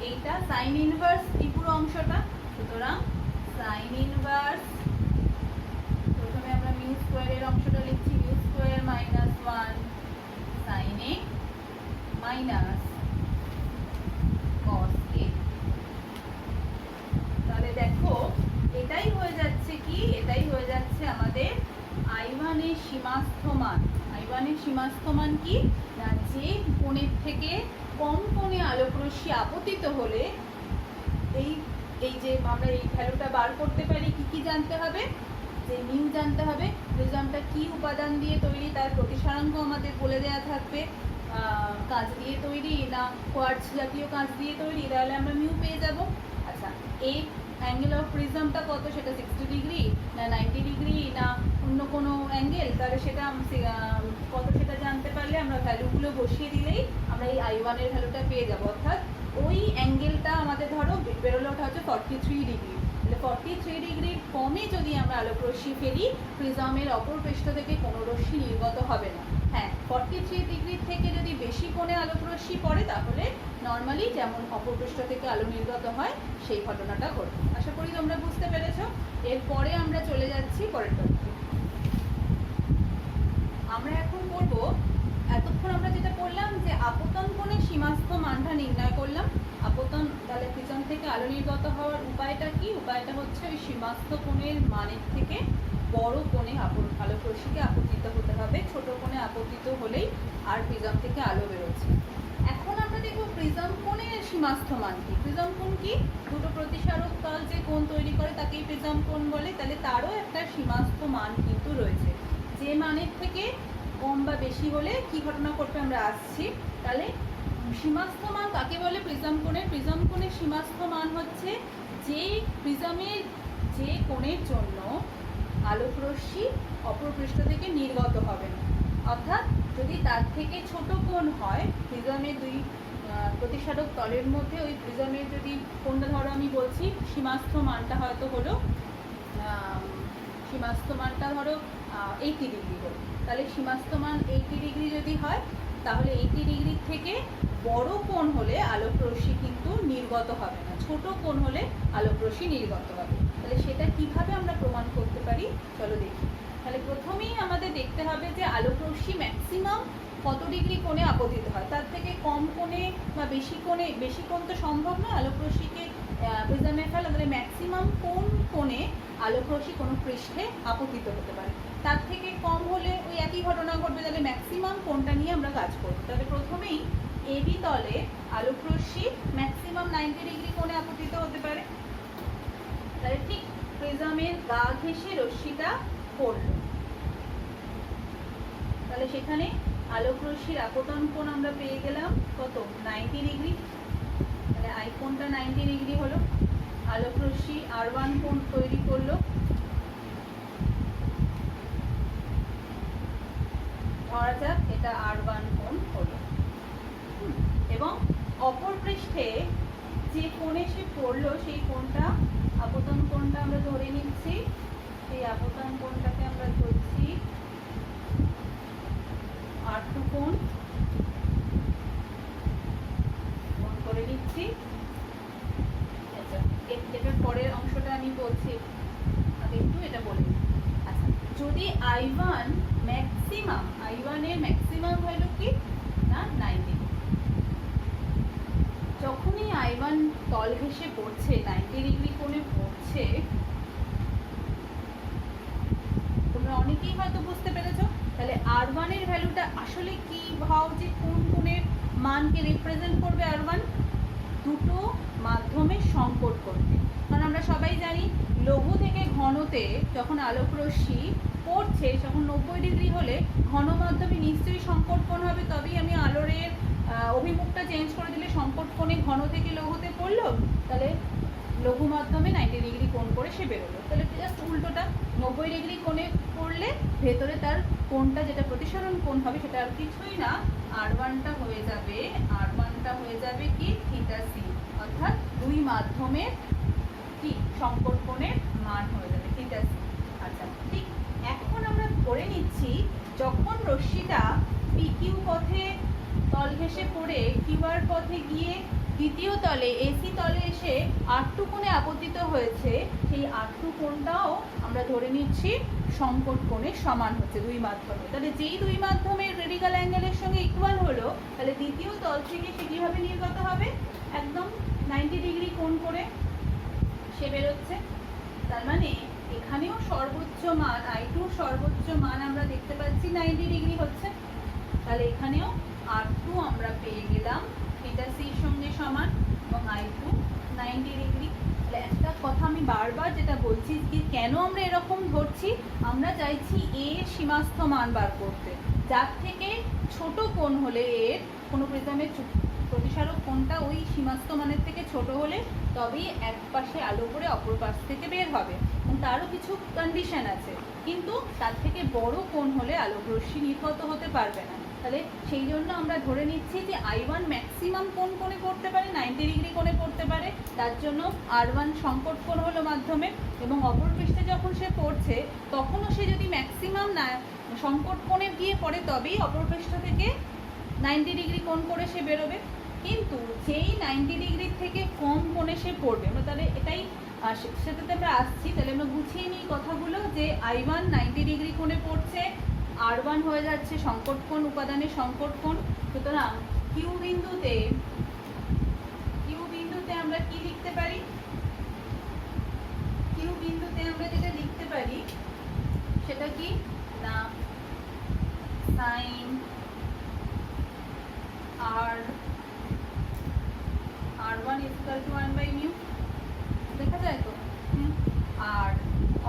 এইটা সাইন ইনভার্স এই পুরো অংশটা। সুতরাং সাইন ইনভার্স, প্রথমে আমরা মিউ স্কোয়ারের অংশটা লিখছি μ² - 1 সাইন এ মাইনাস কস এ। তাহলে দেখো এটাই হয়ে যাচ্ছে কি, এটাই হয়ে যাচ্ছে আমাদের i1 এর সীমাস্থ মান। i1 এর সীমাস্থ মান কি না, যে কোণের থেকে কম কোণে আলোক রশ্মি আপতিত হলে এই এই যে আমরা এই ভ্যালুটা বার করতে পারি, কি কি জানতে হবে, যে মিউ জানতে হবে, প্রিজমটা কি উপাদান দিয়ে তৈরি তার প্রতিসারাঙ্ক আমাদের বলে দেওয়া থাকবে, কাঁচ দিয়ে তৈরি না কোয়ার্টজ জাতীয় কাঁচ দিয়ে তৈরি, তাহলে আমরা মিউ পেয়ে যাব। আচ্ছা, এই অ্যাঙ্গেল অফ প্রিজমটা কত, সেটা 60 ডিগ্রি না 90 ডিগ্রি না অন্য কোনো অ্যাঙ্গেল, তাহলে সেটা কত সেটা জানতে পারলে আমরা ভ্যালুগুলো বসিয়ে দিলেই আমরা এই i1 এর ভ্যালুটা পেয়ে যাব। অর্থাৎ ওই অ্যাঙ্গেলটা আমাদের ধরো বেরোলো, ওটা হচ্ছে 43 ডিগ্রি, তাহলে 43 ডিগ্রির কমে যদি আমরা আলোক রশ্মি ফেলি প্রিজমের অপর পৃষ্ঠ থেকে কোনো রশ্মি নির্গত হবে না। হ্যাঁ, 43 ডিগ্রির থেকে যদি বেশি কোণে আলোক রশ্মি পড়ে তাহলে নর্মালি যেমন অপর পৃষ্ঠ থেকে আলো নির্গত হয় সেই ঘটনাটা ঘটবে। আশা করি তোমরা বুঝতে পেরেছো। এরপরে আমরা চলে যাচ্ছি পরের টপিকে। আমরা এখন করব, এতক্ষণ আমরা যেটা করলাম যে আপতন কোণের সীমাস্থ মানটা নির্ণয় করলাম। আপতন তাহলে প্রিজম থেকে আলো নির্গত হওয়ার উপায়টা কি, উপায়টা হচ্ছে ওই সীমাস্থ কোণের মানের থেকে বড় কোণে আলোক রশ্মিকে আপতিত হতে হবে, ছোট কোণে আপতিত হলেই আর প্রিজম থেকে আলো বেরোচ্ছে। এখন আমরা দেখব প্রিজম কোণের সীমাস্থ মান কি। প্রিজম কোণ কি, দুটো প্রতিসারক তল যে কোণ তৈরি করে তাকেই প্রিজম কোণ বলে, তাহলে তারও একটা সীমাস্থ মান কিন্তু রয়েছে, যে মানের থেকে কম বা বেশি হলে কি ঘটনা করবে আমরা আসছি। তাহলে সীমাস্থ মান কাকে বলে প্রিজম কোণের, প্রিজম কোণের সীমাস্থ মান হচ্ছে যে প্রিজমের যে কোণের জন্য আলোক রশ্মি অপর পৃষ্ঠ থেকে নির্গত হবে না, অর্থাৎ যদি তার থেকে ছোট কোণ হয় প্রিজমের দুই প্রতিসারক তলের মধ্যে, ওই প্রিজমের যদি কোণটা ধরো আমি বলছি সীমাস্থ মানটা হয়তো হলো সীমাস্থ মানটা ধরো 80 ডিগ্রি হলো, তাহলে সীমাস্থ মান 80 ডিগ্রি যদি হয় তাহলে 80 ডিগ্রির থেকে বড় কোণ হলে আলোক রশ্মি কিন্তু নির্গত হবে না, ছোট কোণ হলে আলোক রশ্মি নির্গত হবে। তাহলে সেটা কিভাবে আমরা প্রমাণ করতে পারি চলো দেখি। তাহলে প্রথমেই আমাদের দেখতে হবে যে আলোক রশ্মি ম্যাক্সিমাম কত ডিগ্রি কোণে আপতিত হয়, তার থেকে কম কোণে বা বেশি কোণে, বেশি কোণ তো সম্ভব না আলোক রশ্মিকে প্রিজমে ফেলা, তাহলে ম্যাক্সিমাম কোন কোণে আলোক রশ্মি কোনো পৃষ্ঠে আপতিত হতে পারে, তার থেকে কম হলে ওই একই ঘটনা ঘটবে, তাহলে ম্যাক্সিমাম কোণটা নিয়ে আমরা কাজ করব। তাহলে প্রথমেই এবি তলে আলোক রশ্মি ম্যাক্সিমাম 90 ডিগ্রি কোণে আপতিত হতে পারে, তাহলে ঠিক প্রিজমের গা ঘেঁষে রশ্মিটা পড়ল, তাহলে সেখানে আলোক রশ্মির আপতন কোণ আমরা পেয়ে গেলাম কত 90 ডিগ্রি, তাহলে আই কোণটা 90 ডিগ্রি হলো, আলোক রশ্মি R1 কোণ তৈরি করলো, ধরা যাক এটা R1 কোণ হলো, এবং অপর পৃষ্ঠে যে কোণে সে পড়লো সেই কোণটা আপতন কোণটা আমরা ধরে নিচ্ছি, সেই আপতন কোণটাকে আমরা ধরছি R2 কোণ করে নিচ্ছি। আচ্ছা, এটার পরের অংশটা আমি বলছি, আগে একটু এটা বলে। আচ্ছা, যদি I1 ম্যাক্সিমাম, I1 এর ম্যাক্সিমাম ভ্যালু কি না 90 ডিগ্রি। যখনই I1 তল ঘেঁষে পড়ছে 90 ডিগ্রি কোণে পড়ছে, তোমরা অনেকেই হয়তো বুঝতে পেরেছো। তাহলে R1 এর ভ্যালুটা আসলে কি ভাও, যে কোন কোণের মানকে রিপ্রেজেন্ট করবে R1? দুটো মাধ্যমের সংকট করতে। কারণ আমরা সবাই জানি লঘু থেকে ঘনতে যখন আলোক রশ্মি পড়ছে তখন 90 ডিগ্রি হলে ঘন মাধ্যমে নিশ্চয়ই সংকট কোণ হবে, তবেই আমি আলোর অভিমুখটা চেঞ্জ করে দিলে সংকট কোণে ঘন থেকে লঘুতে পড়লো, তাহলে লঘু মাধ্যমে 90 ডিগ্রি কোণ করে সে বেরোলো। তাহলে জাস্ট উল্টোটা, 90 ডিগ্রি কোণে পড়লে ভেতরে তার কোণটা যেটা প্রতিসরণ কোণ হবে সেটা আর কিছুই না, R1টা হয়ে যাবে কি থিটা সি, অর্থাৎ দুই মাধ্যমের কি সংকট কোণের মান হয়ে যাবে থিটা সি। আচ্ছা, ঠিক এখন আমরা ধরে নিচ্ছি যখন রশ্মিটা PQ পথে তল ঘেঁষে পড়ে QR পথে গিয়ে দ্বিতীয় তলে এসি তলে এসে R2 কোণে আপতিত হয়েছে, সেই R2 কোণটাও আমরা ধরে নিচ্ছি সংকট কোণের সমান হচ্ছে দুই মাধ্যমে। তাহলে যেই দুই মাধ্যমের রেডিক্যাল অ্যাঙ্গেলের সঙ্গে ইকুয়াল হলো, তাহলে দ্বিতীয় তল থেকে সে কীভাবে নির্গত হবে? একদম 90 ডিগ্রি কোণ করে সে বেরোচ্ছে। তার মানে এখানেও সর্বোচ্চ মান I2 সর্বোচ্চ মান আমরা দেখতে পাচ্ছি 90 ডিগ্রি হচ্ছে। তাহলে এখানেও R2 আমরা পেয়ে গেলাম থিটা সির সঙ্গে সমান এবং I2 90 ডিগ্রি। তাহলে একটা কথা আমি বারবার যেটা বলছি যে কেন আমরা এরকম ধরছি, আমরা চাইছি এর সীমাস্থ মান বার করতে, যার থেকে ছোট কোণ হলে এর কোনো প্রিজমের প্রতিসারক কোণটা ওই সীমাস্থ মানের থেকে ছোট হলে তবেই এক পাশে আলো করে অপর পাশ থেকে বের হবে, এবং তারও কিছু কন্ডিশন আছে, কিন্তু তার থেকে বড় কোণ হলে আলোক রশ্মি নির্গত হতে পারবে না। তাহলে সেই জন্য আমরা ধরে নিচ্ছি যে I1 ম্যাক্সিমাম কোন কোণে পড়তে পারে, 90 ডিগ্রি কোণে পড়তে পারে, তার জন্য R1 সংকট কোণ হলো মাধ্যমে, এবং অপর পৃষ্ঠে যখন সে পড়ছে তখনও সে যদি ম্যাক্সিমাম না সংকট কোণে গিয়ে পড়ে তবেই অপর পৃষ্ঠ থেকে 90 ডিগ্রি কোণ করে সে বেরোবে। কিন্তু যেই 90 ডিগ্রি থেকে কম কোণে সে পড়বে, আমরা তাহলে এটাই সেটাতে আমরা আসছি। তাহলে আমরা গুছিয়ে নিই কথাগুলো, যে I1 90 ডিগ্রি কোণে পড়ছে, R1 হয়ে যাচ্ছে সংকট কোণ, উপাদানের সংকট কোণ। সুতরাং কিউ বিন্দুতে আমরা কি লিখতে পারি? কিউ বিন্দুতে আমরা যেটা লিখতে পারি সেটা কি না, সাইন R1 1/μ লেখা যায় তো। আর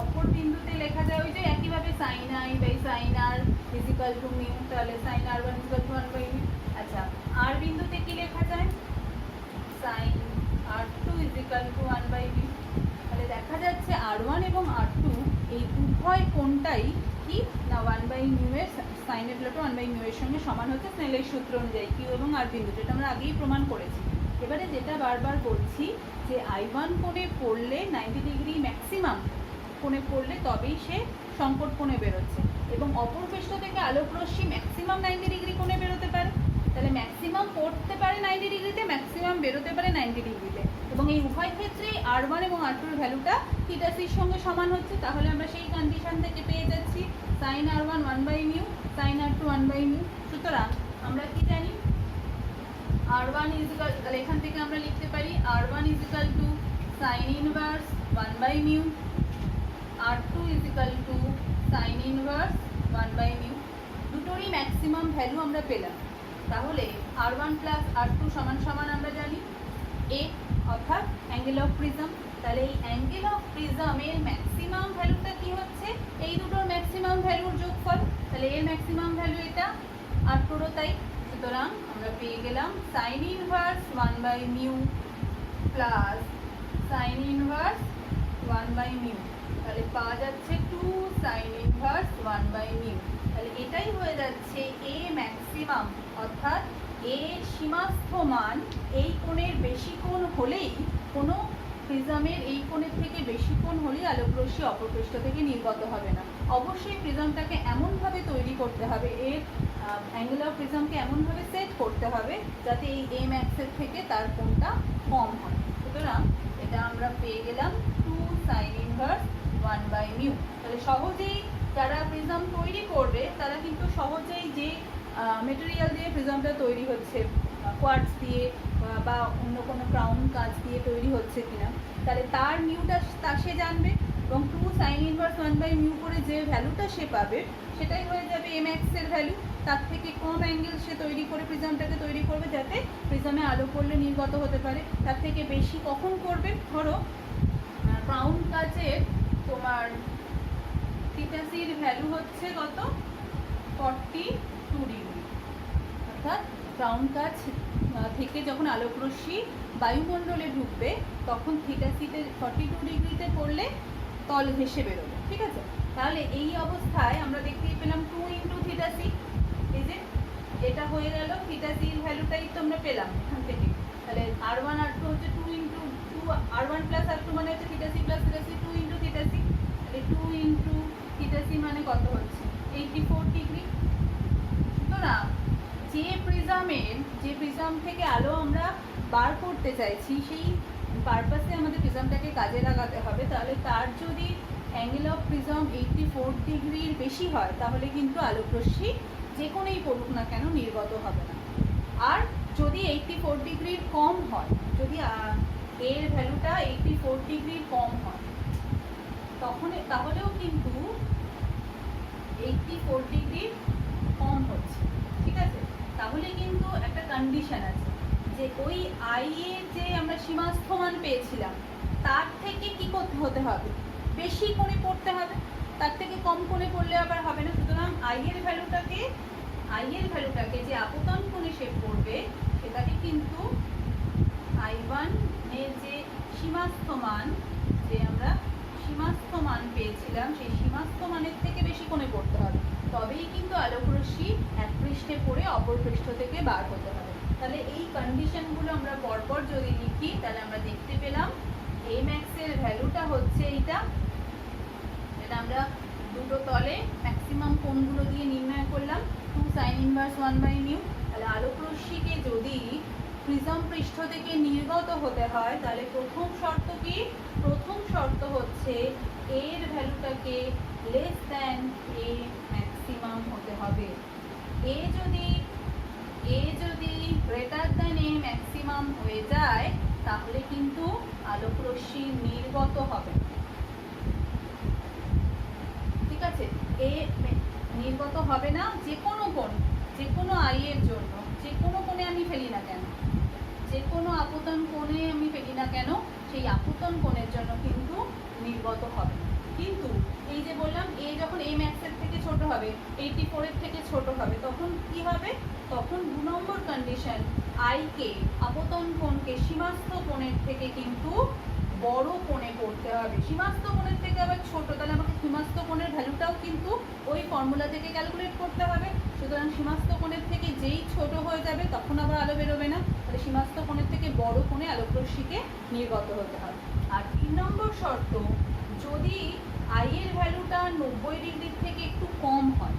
অপর বিন্দুতে লেখা যায় ওই যে একইভাবে sin I/sin R = μ, তাহলে sin R1 1/μ। আচ্ছা, আর বিন্দুতে কি লেখা যায়? sin R2 1/μ। তাহলে দেখা যাচ্ছে R1 এবং R2 এই উভয় কোণটাই কি না 1/μ এর সাইনের প্লট 1/μ এর সঙ্গে সমান হচ্ছে স্নেলের সূত্র অনুযায়ী কিউ এবং আর বিন্দু, যেটা আমরা আগেই প্রমাণ করেছি। এবারে যেটা বারবার বলছি যে I1 কোণে পড়লে 90 ডিগ্রি ম্যাক্সিমাম কোণে পড়লে তবেই সে সংকট কোণে বেরোচ্ছে, এবং অপর পৃষ্ঠ থেকে আলোক রশ্মি ম্যাক্সিমাম 90 ডিগ্রি কোণে বেরোতে পারে। তাহলে ম্যাক্সিমাম পড়তে পারে 90 ডিগ্রিতে, ম্যাক্সিমাম বেরোতে পারে 90 ডিগ্রিতে, এবং এই উভয় ক্ষেত্রেই R1 এবং R2 এর ভ্যালুটা থিটা সির সঙ্গে সমান হচ্ছে। তাহলে আমরা সেই কন্ডিশন থেকে পেয়ে যাচ্ছি sin R1 1/μ, sin R2 1/μ। সুতরাং আমরা কি জানি? R1 তাহলে এখান থেকে আমরা লিখতে পারি R1 sin inverse 1/μ, R2 sin inverse 1/μ। দুটোরই ম্যাক্সিমাম ভ্যালু আমরা পেলাম। তাহলে R1 প্লাস R2 সমান সমান আমরা জানি A, অর্থাৎ অ্যাঙ্গেল অফ প্রিজম। তাহলে এই অ্যাঙ্গেল অফ প্রিজমের ম্যাক্সিমাম ভ্যালুটা কি হচ্ছে? এই দুটোর ম্যাক্সিমাম ভ্যালুর যোগফল। তাহলে এর ম্যাক্সিমাম ভ্যালু এটা, R2রও তাই। সুতরাং আমরা পেয়ে গেলাম sin inverse 1/μ plus sin inverse 1/μ। তাহলে পাওয়া যাচ্ছে 2 sin inverse 1/μ। তাহলে এটাই হয়ে যাচ্ছে A ম্যাক্সিমাম, অর্থাৎ A সীমাস্থ মান এই কোণের বেশি কোণ হলেই, কোনো প্রিজমের এই কোণের থেকে বেশি কোণ হলেই আলোক রশ্মি অপর পৃষ্ঠ থেকে নির্গত হবে না। অবশ্যই প্রিজমটাকে এমনভাবে তৈরি করতে হবে, এর অ্যাঙ্গেল অফ প্রিজমকে এমনভাবে সেট করতে হবে যাতে এই A ম্যাক্সের থেকে তার কোণটা কম হয়। সুতরাং এটা আমরা পেয়ে গেলাম 2 sin inverse 1/μ। তাহলে সহজেই যারা প্রিজম তৈরি করবে তারা কিন্তু সহজেই যে মেটেরিয়াল দিয়ে প্রিজমটা তৈরি হচ্ছে, কোয়ার্টজ দিয়ে বা অন্য কোনো ক্রাউন কাঁচ দিয়ে তৈরি হচ্ছে কিনা, তাহলে তার মিউটা সে জানবে, এবং 2 sin inverse 1/μ করে যে ভ্যালুটা সে পাবে সেটাই হয়ে যাবে এর ভ্যালু। তার থেকে কম অ্যাঙ্গেল সে তৈরি করে প্রিজমটাকে তৈরি করবে যাতে প্রিজমে আলো পড়লে নির্গত হতে পারে। তার থেকে বেশি কখন করবে, ধরো ক্রাউন কাচের তোমার থিটাসির ভ্যালু হচ্ছে কত, 42 ডিগ্রি, অর্থাৎ ক্রাউন কাচ থেকে যখন আলোকরশ্মি বায়ুমণ্ডলে ঢুকবে তখন থিটাসিতে 42 ডিগ্রিতে পড়লে তল ভেসে বেরোবে, ঠিক আছে। তাহলে এই অবস্থায় আমরা দেখতেই পেলাম 2 ইন্টু থিটাসি, এই যে এটা হয়ে গেল থিটাসির ভ্যালুটাই তো আমরা পেলাম এখান থেকে। তাহলে R1 R2 হচ্ছে 2 ইন্টু 2, R1 প্লাস R2 মানে হচ্ছে theta c plus theta c, 2 into theta c, তাহলে 2 ইন্টু থিটাসি মানে কত হচ্ছে 84 ডিগ্রি। সুতরাং যে প্রিজম থেকে আলো আমরা বার করতে চাইছি সেই পারপাসে আমাদের প্রিজমটাকে কাজে লাগাতে হবে। তাহলে তার যদি অ্যাঙ্গেল অফ প্রিজম 84 ডিগ্রির বেশি হয় তাহলে কিন্তু আলোকরশ্মি যে কোনোই পড়ুক না কেন নির্গত হবে না। আর যদি 84 ডিগ্রির কম হয়, যদি এর ভ্যালুটা 84 ডিগ্রির কম হয় তাহলেও কিন্তু 84 ডিগ্রির কম হচ্ছে, ঠিক আছে। তাহলে কিন্তু একটা কন্ডিশন আছে যে ওই আই এর যে আমরা সীমাস্থ মান পেয়েছিলাম তার থেকে কি করতে হতে হবে, বেশি কোণে পড়তে হবে, তার থেকে কম কোণে পড়লে আবার হবে না। সুতরাং আই এর ভ্যালুটাকে যে আপতন কোণে সে পড়বে সেটাকে কিন্তু I1 এর যে সীমাস্থ মান, যে আমরা সীমাস্থ মান পেয়েছিলাম সেই সীমাস্থ মানের থেকে বেশি কোণে পড়তে হবে, তবেই কিন্তু আলোকরশ্মি এক পৃষ্ঠে পড়ে অপর পৃষ্ঠ থেকে বার হতে হবে। তাহলে এই কন্ডিশনগুলো আমরা পরপর যদি লিখি তাহলে আমরা দেখতে পেলাম Max এর ভ্যালুটা হচ্ছে এইটা, এটা আমরা দুটো তলে ম্যাক্সিমাম কোণগুলো দিয়ে নির্ণয় করলাম 2 sin inverse 1/μ। তাহলে আলোকরশ্মিকে যদি প্রিজম পৃষ্ঠ থেকে নির্গত হতে হয় তাহলে প্রথম শর্ত কি, প্রথম শর্ত হচ্ছে এর ভ্যালুটাকে লেস দ্যান এ ম্যাক্সিমাম হতে হবে। এ যদি গ্রেটার দ্যান এ ম্যাক্সিমাম হয়ে যায় তাহলে কিন্তু আলোকরশ্মি নির্গত হবে, ঠিক আছে। এ নির্গত হবে না যে কোনো আই এর জন্য, যে কোনো কোণে আমি ফেলি না কেন, যে কোনো আপতন কোণে আমি ফেলি না কেন সেই আপতন কোণের জন্য কিন্তু নির্গত হবে না। কিন্তু এই যে বললাম এ যখন এ ম্যাক্সের থেকে ছোট হবে, 84 এর থেকে ছোট হবে, তখন কি হবে, তখন 2 নম্বর কন্ডিশন আইকে আপতন কোণকে সীমাস্থ কোণের থেকে কিন্তু বড় কোণে করতে হবে। সীমাস্থ কোণের থেকে আবার ছোট, তাহলে আমাকে সীমাস্থ কোণের ভ্যালুটাও কিন্তু ওই ফর্মুলা থেকে ক্যালকুলেট করতে হবে। সুতরাং সীমাস্থ কোণের থেকে যেই ছোট হয়ে যাবে তখন আবার আলো বেরোবে না, তাহলে সীমাস্থ কোণের থেকে বড় কোণে আলোকরশ্মিকে নির্গত হতে হবে। আর 3 নম্বর শর্ত, যদি আই এর ভ্যালুটা 90 ডিগ্রির থেকে একটু কম হয়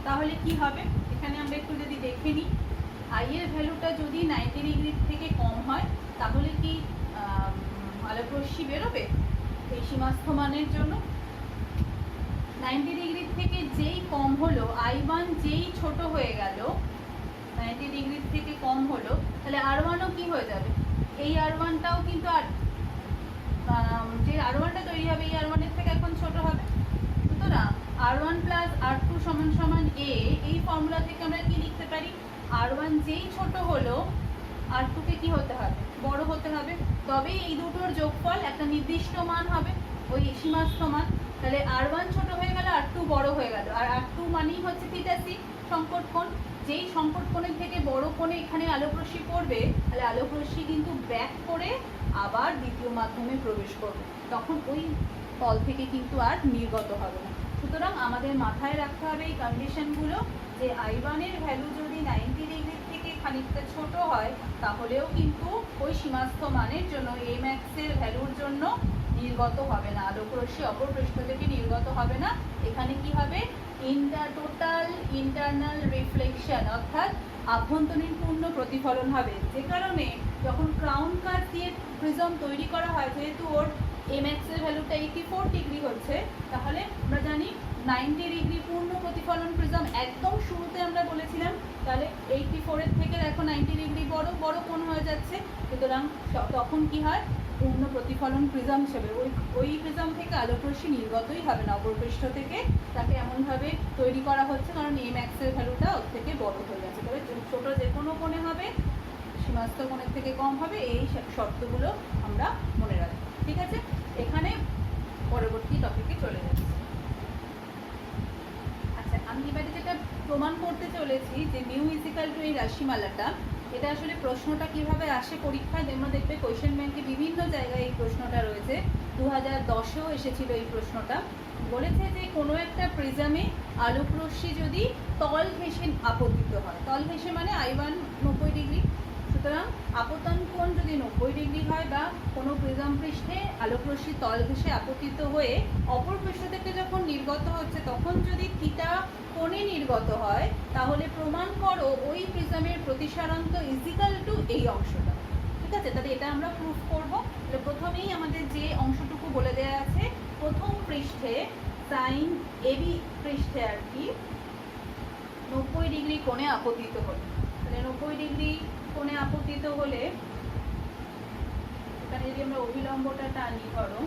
তাহলে কি হবে, এখানে আমরা একটু যদি দেখে নিই, আই এর ভ্যালুটা যদি 90 ডিগ্রির থেকে কম হয় তাহলে কি আলোকরশ্মি বেরোবে এই সীমাস্থ মানের জন্য। 90 ডিগ্রির থেকে যেই কম হলো, I1 যেই ছোট হয়ে গেল, 90 ডিগ্রির থেকে কম হলো, তাহলে R1ও কি হয়ে যাবে, এই R1টাও কিন্তু আর যে R1টা তৈরি হবে এই R1 এর থেকে এখন ছোট হবে। সুতরাং R1 প্লাস R2 সমান সমান A, এই ফর্মুলা থেকে আমরা কি লিখতে পারি, R1 যেই ছোট হলো R2কে কি হতে হবে, বড় হতে হবে, তবেই এই দুটোর যোগফল একটা নির্দিষ্ট মান হবে, ওই সীমাস্থ মান। তাহলে R1 ছোট হয়ে গেল, R2 বড় হয়ে গেল, আর R2 মানেই হচ্ছে থিটাসি সংকট কোণ। যেই সংকট কোণের থেকে বড় কোণে এখানে আলোকরশ্মি পড়বে তাহলে আলোকরশ্মি কিন্তু ব্যাক করে আবার দ্বিতীয় মাধ্যমে প্রবেশ করবে, তখন ওই তল থেকে কিন্তু আর নির্গত হবে না। সুতরাং আমাদের মাথায় রাখতে হবে এই কন্ডিশনগুলো, যে I1 এর ভ্যালু যদি 90 ডিগ্রির থেকে খানিকটা ছোট হয় তাহলেও কিন্তু ওই সীমাস্থ মানের জন্য Max এর ভ্যালুর জন্য নির্গত হবে না, আলোকরশ্মি অপর পৃষ্ঠ থেকে নির্গত হবে না। এখানে কি হবে, টোটাল ইন্টারনাল রিফ্লেকশন, অর্থাৎ আভ্যন্তরীণ পূর্ণ প্রতিফলন হবে। যে কারণে যখন ক্রাউন কাচ দিয়ে প্রিজম তৈরি করা হয়, যেহেতু ওর Max এর ভ্যালুটা 84 ডিগ্রি হচ্ছে, তাহলে আমরা জানি 90 ডিগ্রি পূর্ণ প্রতিফলন প্রিজম একদম শুরুতে আমরা বলেছিলাম, তাহলে 84 এর থেকে দেখো 90 ডিগ্রি বড় বড় কোণ হয়ে যাচ্ছে, সুতরাং তখন কি হয়, পূর্ণ প্রতিফলন প্রিজম হিসেবে ওই প্রিজম থেকে আলোকরশ্মি নির্গতই হবে না, অপরপৃষ্ঠ থেকে তাকে এমনভাবে তৈরি করা হচ্ছে কারণ এম এক্সের ভ্যালুটা ওর থেকে বড় হয়ে যাচ্ছে, তবে ছোটো যে কোনো কোণে হবে, সীমাস্ত কোণের থেকে কম হবে, এই শর্তগুলো আমরা মনে রাখবো। ঠিক আছে, এখানে পরবর্তী টপিকে চলে যাচ্ছি। আচ্ছা, আমি এবারে যেটা প্রমাণ করতে চলেছি যে মিউ ইজিক্যাল টু এই রাশিমালাটা, এটা আসলে প্রশ্নটা কিভাবে আসে পরীক্ষায়, তোমরা দেখবে কোয়েশ্চেন ব্যাংকে বিভিন্ন জায়গায় এই প্রশ্নটা রয়েছে, 2010এও এসেছিল এই প্রশ্নটা। বলেছে যে কোনো একটা প্রিজমে আলোকরশ্মি যদি তল ঘেঁষে আপতিত হয়, তল ঘেঁষে মানে I1 90 ডিগ্রি, সুতরাং আপতন কোণ যদি 90 ডিগ্রি হয় বা কোনো প্রিজম পৃষ্ঠে আলোকরশ্মি তল ঘেঁষে আপতিত হয়ে অপর পৃষ্ঠ থেকে যখন নির্গত হচ্ছে তখন যদি থিটা কোণে নির্গত হয়, তাহলে প্রমাণ করো ওই প্রিজমের প্রতিসারান্ত ইজিক্যাল টু এই অংশটা। ঠিক আছে, তাহলে এটা আমরা প্রুফ করবো। তাহলে প্রথমেই আমাদের যে অংশটুকু বলে দেওয়া আছে, প্রথম পৃষ্ঠে সাইন এবি পৃষ্ঠে আর কি 90 ডিগ্রি কোণে আপতিত হলো, তাহলে 90 ডিগ্রি কোণে আপতিত হলে এখানে যদি আমরা অভিলম্বটা টানি, ধরো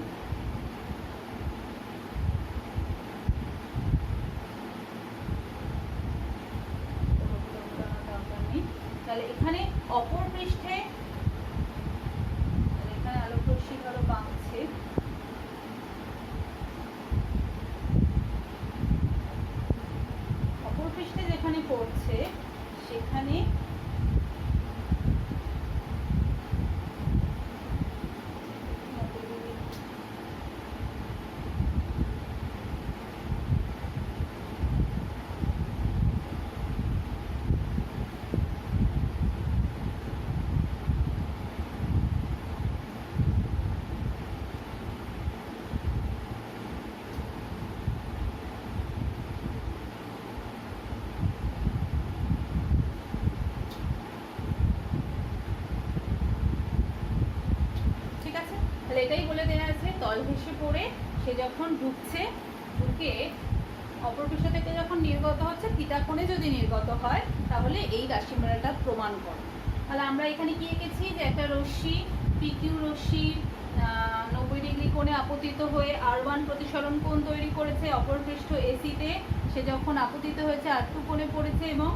তাহলে এখানে অপর পৃষ্ঠে, এখানে আলোকরশ্মি ধরো বাঁকছে, অপর পৃষ্ঠে যেখানে পড়ছে সেখানে এটাই বলে দেওয়া আছে, তল ঘেঁষে পড়ে সে যখন ঢুকছে, ঢুকে অপর পৃষ্ঠ থেকে যখন নির্গত হচ্ছে থিটা কোণে যদি নির্গত হয় তাহলে এই রাশিমালাটা প্রমাণ করে। তাহলে আমরা এখানে কি এঁকেছি যে একটা রশ্মি পিকিউ রশ্মি 90 ডিগ্রি কোণে আপতিত হয়ে R1 প্রতিসরণ কোণ তৈরি করেছে, অপর পৃষ্ঠ এসিতে সে যখন আপতিত হয়েছে R2 কোণে পড়েছে এবং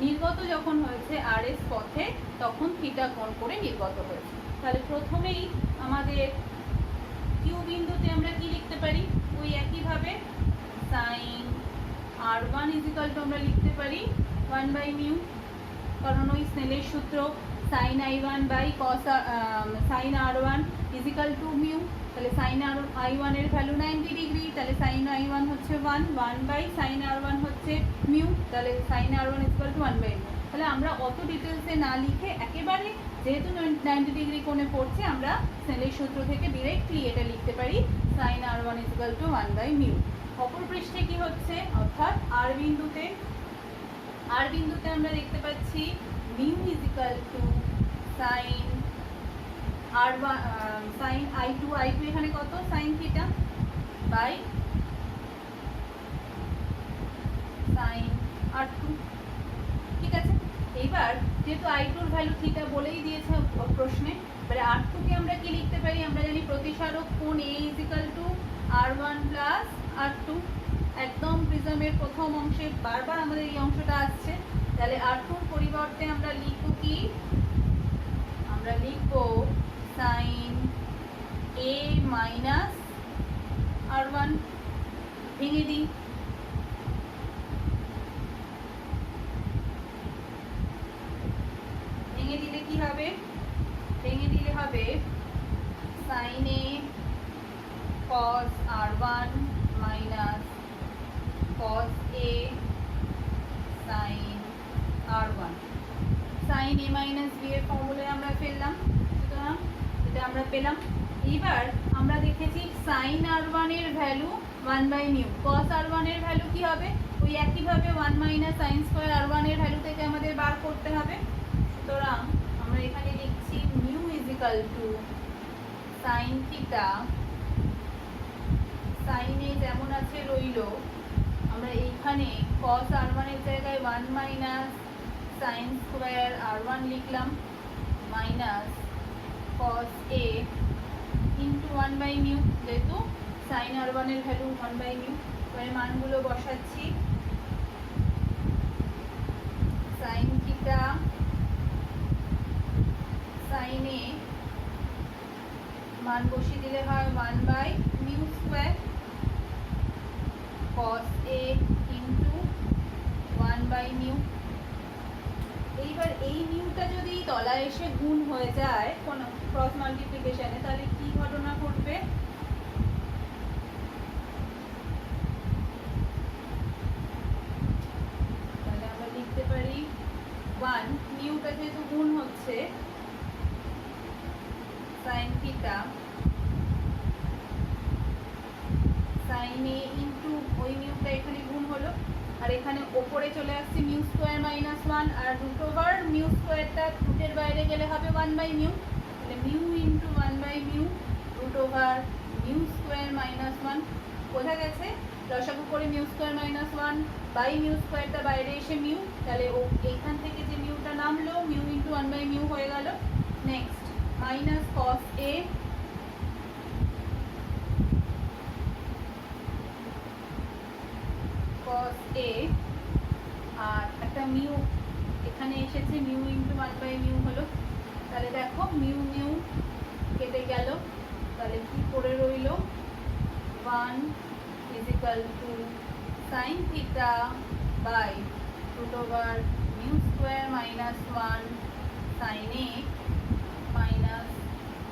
নির্গত যখন হয়েছে RS পথে তখন থিটা কোণ করে নির্গত হয়েছে। তাহলে প্রথমেই আমাদের কিউ বিন্দুতে আমরা কি লিখতে পারি, ওই একইভাবে সাইন R1 ইজিক্যাল টু আমরা লিখতে পারি 1/μ, কারণ ওই স্নেলের সূত্র sine I1 by cos sine R1 equal to mu, তাহলে সাইন I1 এর ভ্যালু 90 ডিগ্রি, তাহলে সাইন I1 হচ্ছে 1 বাই সাইন R1 হচ্ছে মিউ, তাহলে সাইন R1 ইজিক্যাল টু 1/μ। তাহলে আমরা অত ডিটেলসে না লিখে একেবারে যেহেতু 90 ডিগ্রি কোণে পড়ছে আমরা স্নেলের সূত্র থেকে ডিরেক্টলি এটা লিখতে পারি সাইন R1 ইজিক্যাল টু 1/μ। অপর পৃষ্ঠে কি হচ্ছে, অর্থাৎ আর বিন্দুতে আমরা দেখতে পাচ্ছি mu equal to sine R1 sine I2 এখানে কত sign theta by sine R2। ঠিক আছে, এইবার যেহেতু I2 ভ্যালু থিটা বলেই দিয়েছে প্রশ্নে, এবারে R2 কে আমরা কি লিখতে পারি, আমরা জানি প্রতিসারক কোণ A equal two R1 plus R2, একদম প্রিজমের প্রথম অংশে বারবার আমাদের এই অংশটা আসছে, তাহলে R2 পরিবর্তে আমরা লিখব কি, আমরা লিখব সাইন A মাইনাস R1, ভেঙে দিই, ভেঙে দিলে কি হবে, ভেঙে দিলে হবে sine A cos R1 minus cos A sin R1, sine A minus B এর ফর্মুলায় আমরা ফেললাম, সুতরাং এটা আমরা পেলাম। এবার আমরা দেখেছি সাইন R1 এর ভ্যালু 1/μ, cos R1 এর ভ্যালু কি হবে, ওই একইভাবে 1 মাইনাস সাইন স্কোয়ার R1 এর ভ্যালু থেকে আমাদের বার করতে হবে, সুতরাং আমরা এখানে লিখছি mu equal to sine theta, sine A যেমন আছে রইল আমরা এইখানে cos r1 এর জায়গায় 1 মাইনাস সাইন স্কোয়ার r1 লিখলাম minus cos a into 1 by mu, যেহেতু সাইন r1 এর ভ্যালু 1 বাই মিউ। এবারে মানগুলো বসাচ্ছি। সাইন থিটা সাইন এ মান বসিয়ে দিলে হয় 1 by mu square cos a into 1 by mu. এইবার এই মিউটা যদি তলায় এসে গুণ হয়ে যায় কোন ক্রস মাল্টিপ্লিকেশনে, তাহলে কি ঘটনা ঘটবে? তাহলে আমরা লিখতে পারি 1 মিউটা যেহেতু গুণ হচ্ছে sin theta sin a into ওই মিউটা এখানে গুণ হলো, আর এখানে ওপরে চলে আসছে মিউ স্কোয়ার মাইনাস 1, আর রুট ওভার মিউ স্কোয়ারটা রুটের বাইরে গেলে হবে 1 বাই মিউ। তাহলে mu into 1 by mu root over mu square minus 1। বোঝা গেছে? লসাগু করে mu square minus 1 by mu স্কোয়ারটা বাইরে এসে মিউ, তাহলে ও এইখান থেকে যে মিউটা নামলো মিউ ইনটু 1 বাই মিউ হয়ে গেল। Next minus cos a cos a আর একটা মিউ এখানে এসেছে মিউ ইনটু 1 বাই মিউ হলো। তাহলে দেখো মিউ মিউ কেটে গেল, তাহলে কি করে রইল 1 is equal to sine theta by root over mu square minus 1 sine A minus